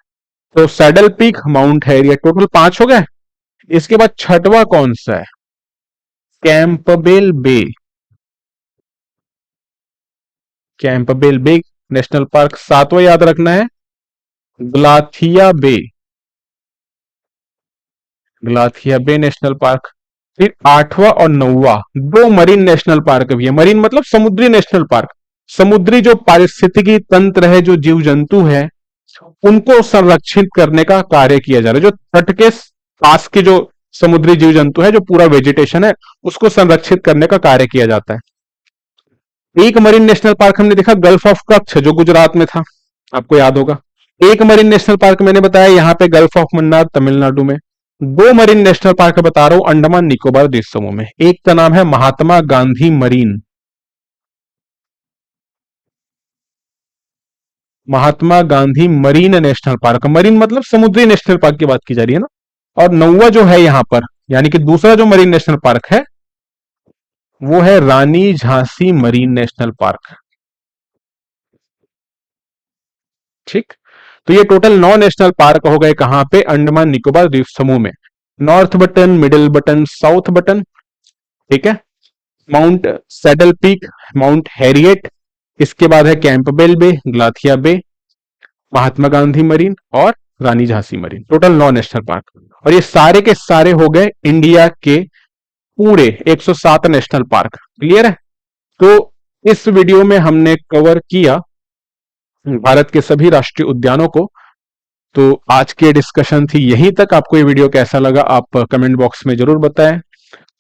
तो Saddle Peak, Mount Harriet, total 5 हो गए। इसके बाद छठवां कौन सा है? Campbell Bay. Campbell Bay national park. सातवां याद रखना है ग्लाथिया बे। ग्लाथिया बे नेशनल पार्क। फिर आठवां और नौवां दो मरीन नेशनल पार्क भी है। मरीन मतलब समुद्री नेशनल पार्क। समुद्री जो पारिस्थितिकी तंत्र है, जो जीव जंतु है, उनको संरक्षित करने का कार्य किया जा रहा है। जो तट के पास के जो समुद्री जीव जंतु है, जो पूरा वेजिटेशन है, उसको संरक्षित करने का कार्य किया जाता है। एक मरीन नेशनल पार्क हमने देखा गल्फ ऑफ कच्छ, जो गुजरात में था, आपको याद होगा। एक मरीन नेशनल पार्क मैंने बताया यहां पे गल्फ ऑफ मन्नार, तमिलनाडु में। दो मरीन नेशनल पार्क बता रहा हूं अंडमान निकोबार द्वीप समूह में। एक का नाम है Mahatma Gandhi marine. Mahatma Gandhi marine national park. Marine मतलब समुद्री नेशनल पार्क की बात की जा रही है ना। और नौवा जो है यहां पर, यानी कि दूसरा जो मरीन नेशनल पार्क है वो है रानी झांसी मरीन नेशनल पार्क। ठीक, तो ये टोटल 9 नेशनल पार्क हो गए कहां पे? अंडमान निकोबार द्वीप समूह में। North Button, Middle Button, South Button. ठीक है, Mount Saddle Peak, Mount Harriet, इसके बाद है Campbell Bay, Galathea Bay, Mahatma Gandhi marine और Rani Jhansi marine. Total 9 national park. और ये सारे के सारे हो गए इंडिया के पूरे 107 नेशनल पार्क। क्लियर है? तो इस वीडियो में हमने कवर किया भारत के सभी राष्ट्रीय उद्यानों को। तो आज की डिस्कशन थी यहीं तक। आपको ये वीडियो कैसा लगा आप कमेंट बॉक्स में जरूर बताएं।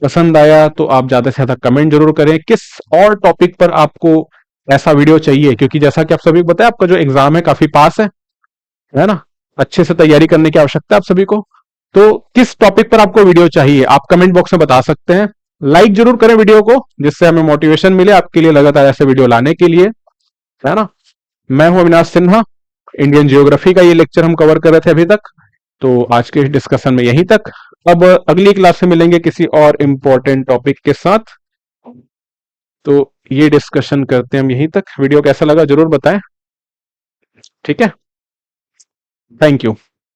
पसंद आया तो आप ज्यादा से ज्यादा कमेंट जरूर करें किस और टॉपिक पर आपको ऐसा वीडियो चाहिए, क्योंकि जैसा कि आप सभी को बताया आपका जो एग्जाम है काफी पास है ना। अच्छे से तैयारी करने की आवश्यकता है आप सभी को। तो किस टॉपिक पर आपको वीडियो चाहिए आप कमेंट बॉक्स में बता सकते हैं। लाइक जरूर करें वीडियो को, जिससे हमें मोटिवेशन मिले आपके लिए लगातार ऐसे वीडियो लाने के लिए, है ना। मैं हूं अविनाश सिन्हा। इंडियन जियोग्राफी का ये लेक्चर हम कवर कर रहे थे अभी तक। तो आज के डिस्कशन में यहीं तक। अब अगली क्लास में मिलेंगे किसी और इंपॉर्टेंट टॉपिक के साथ। तो ये डिस्कशन करते हैं हम यहीं तक। वीडियो कैसा लगा जरूर बताएं। ठीक है, थैंक यू।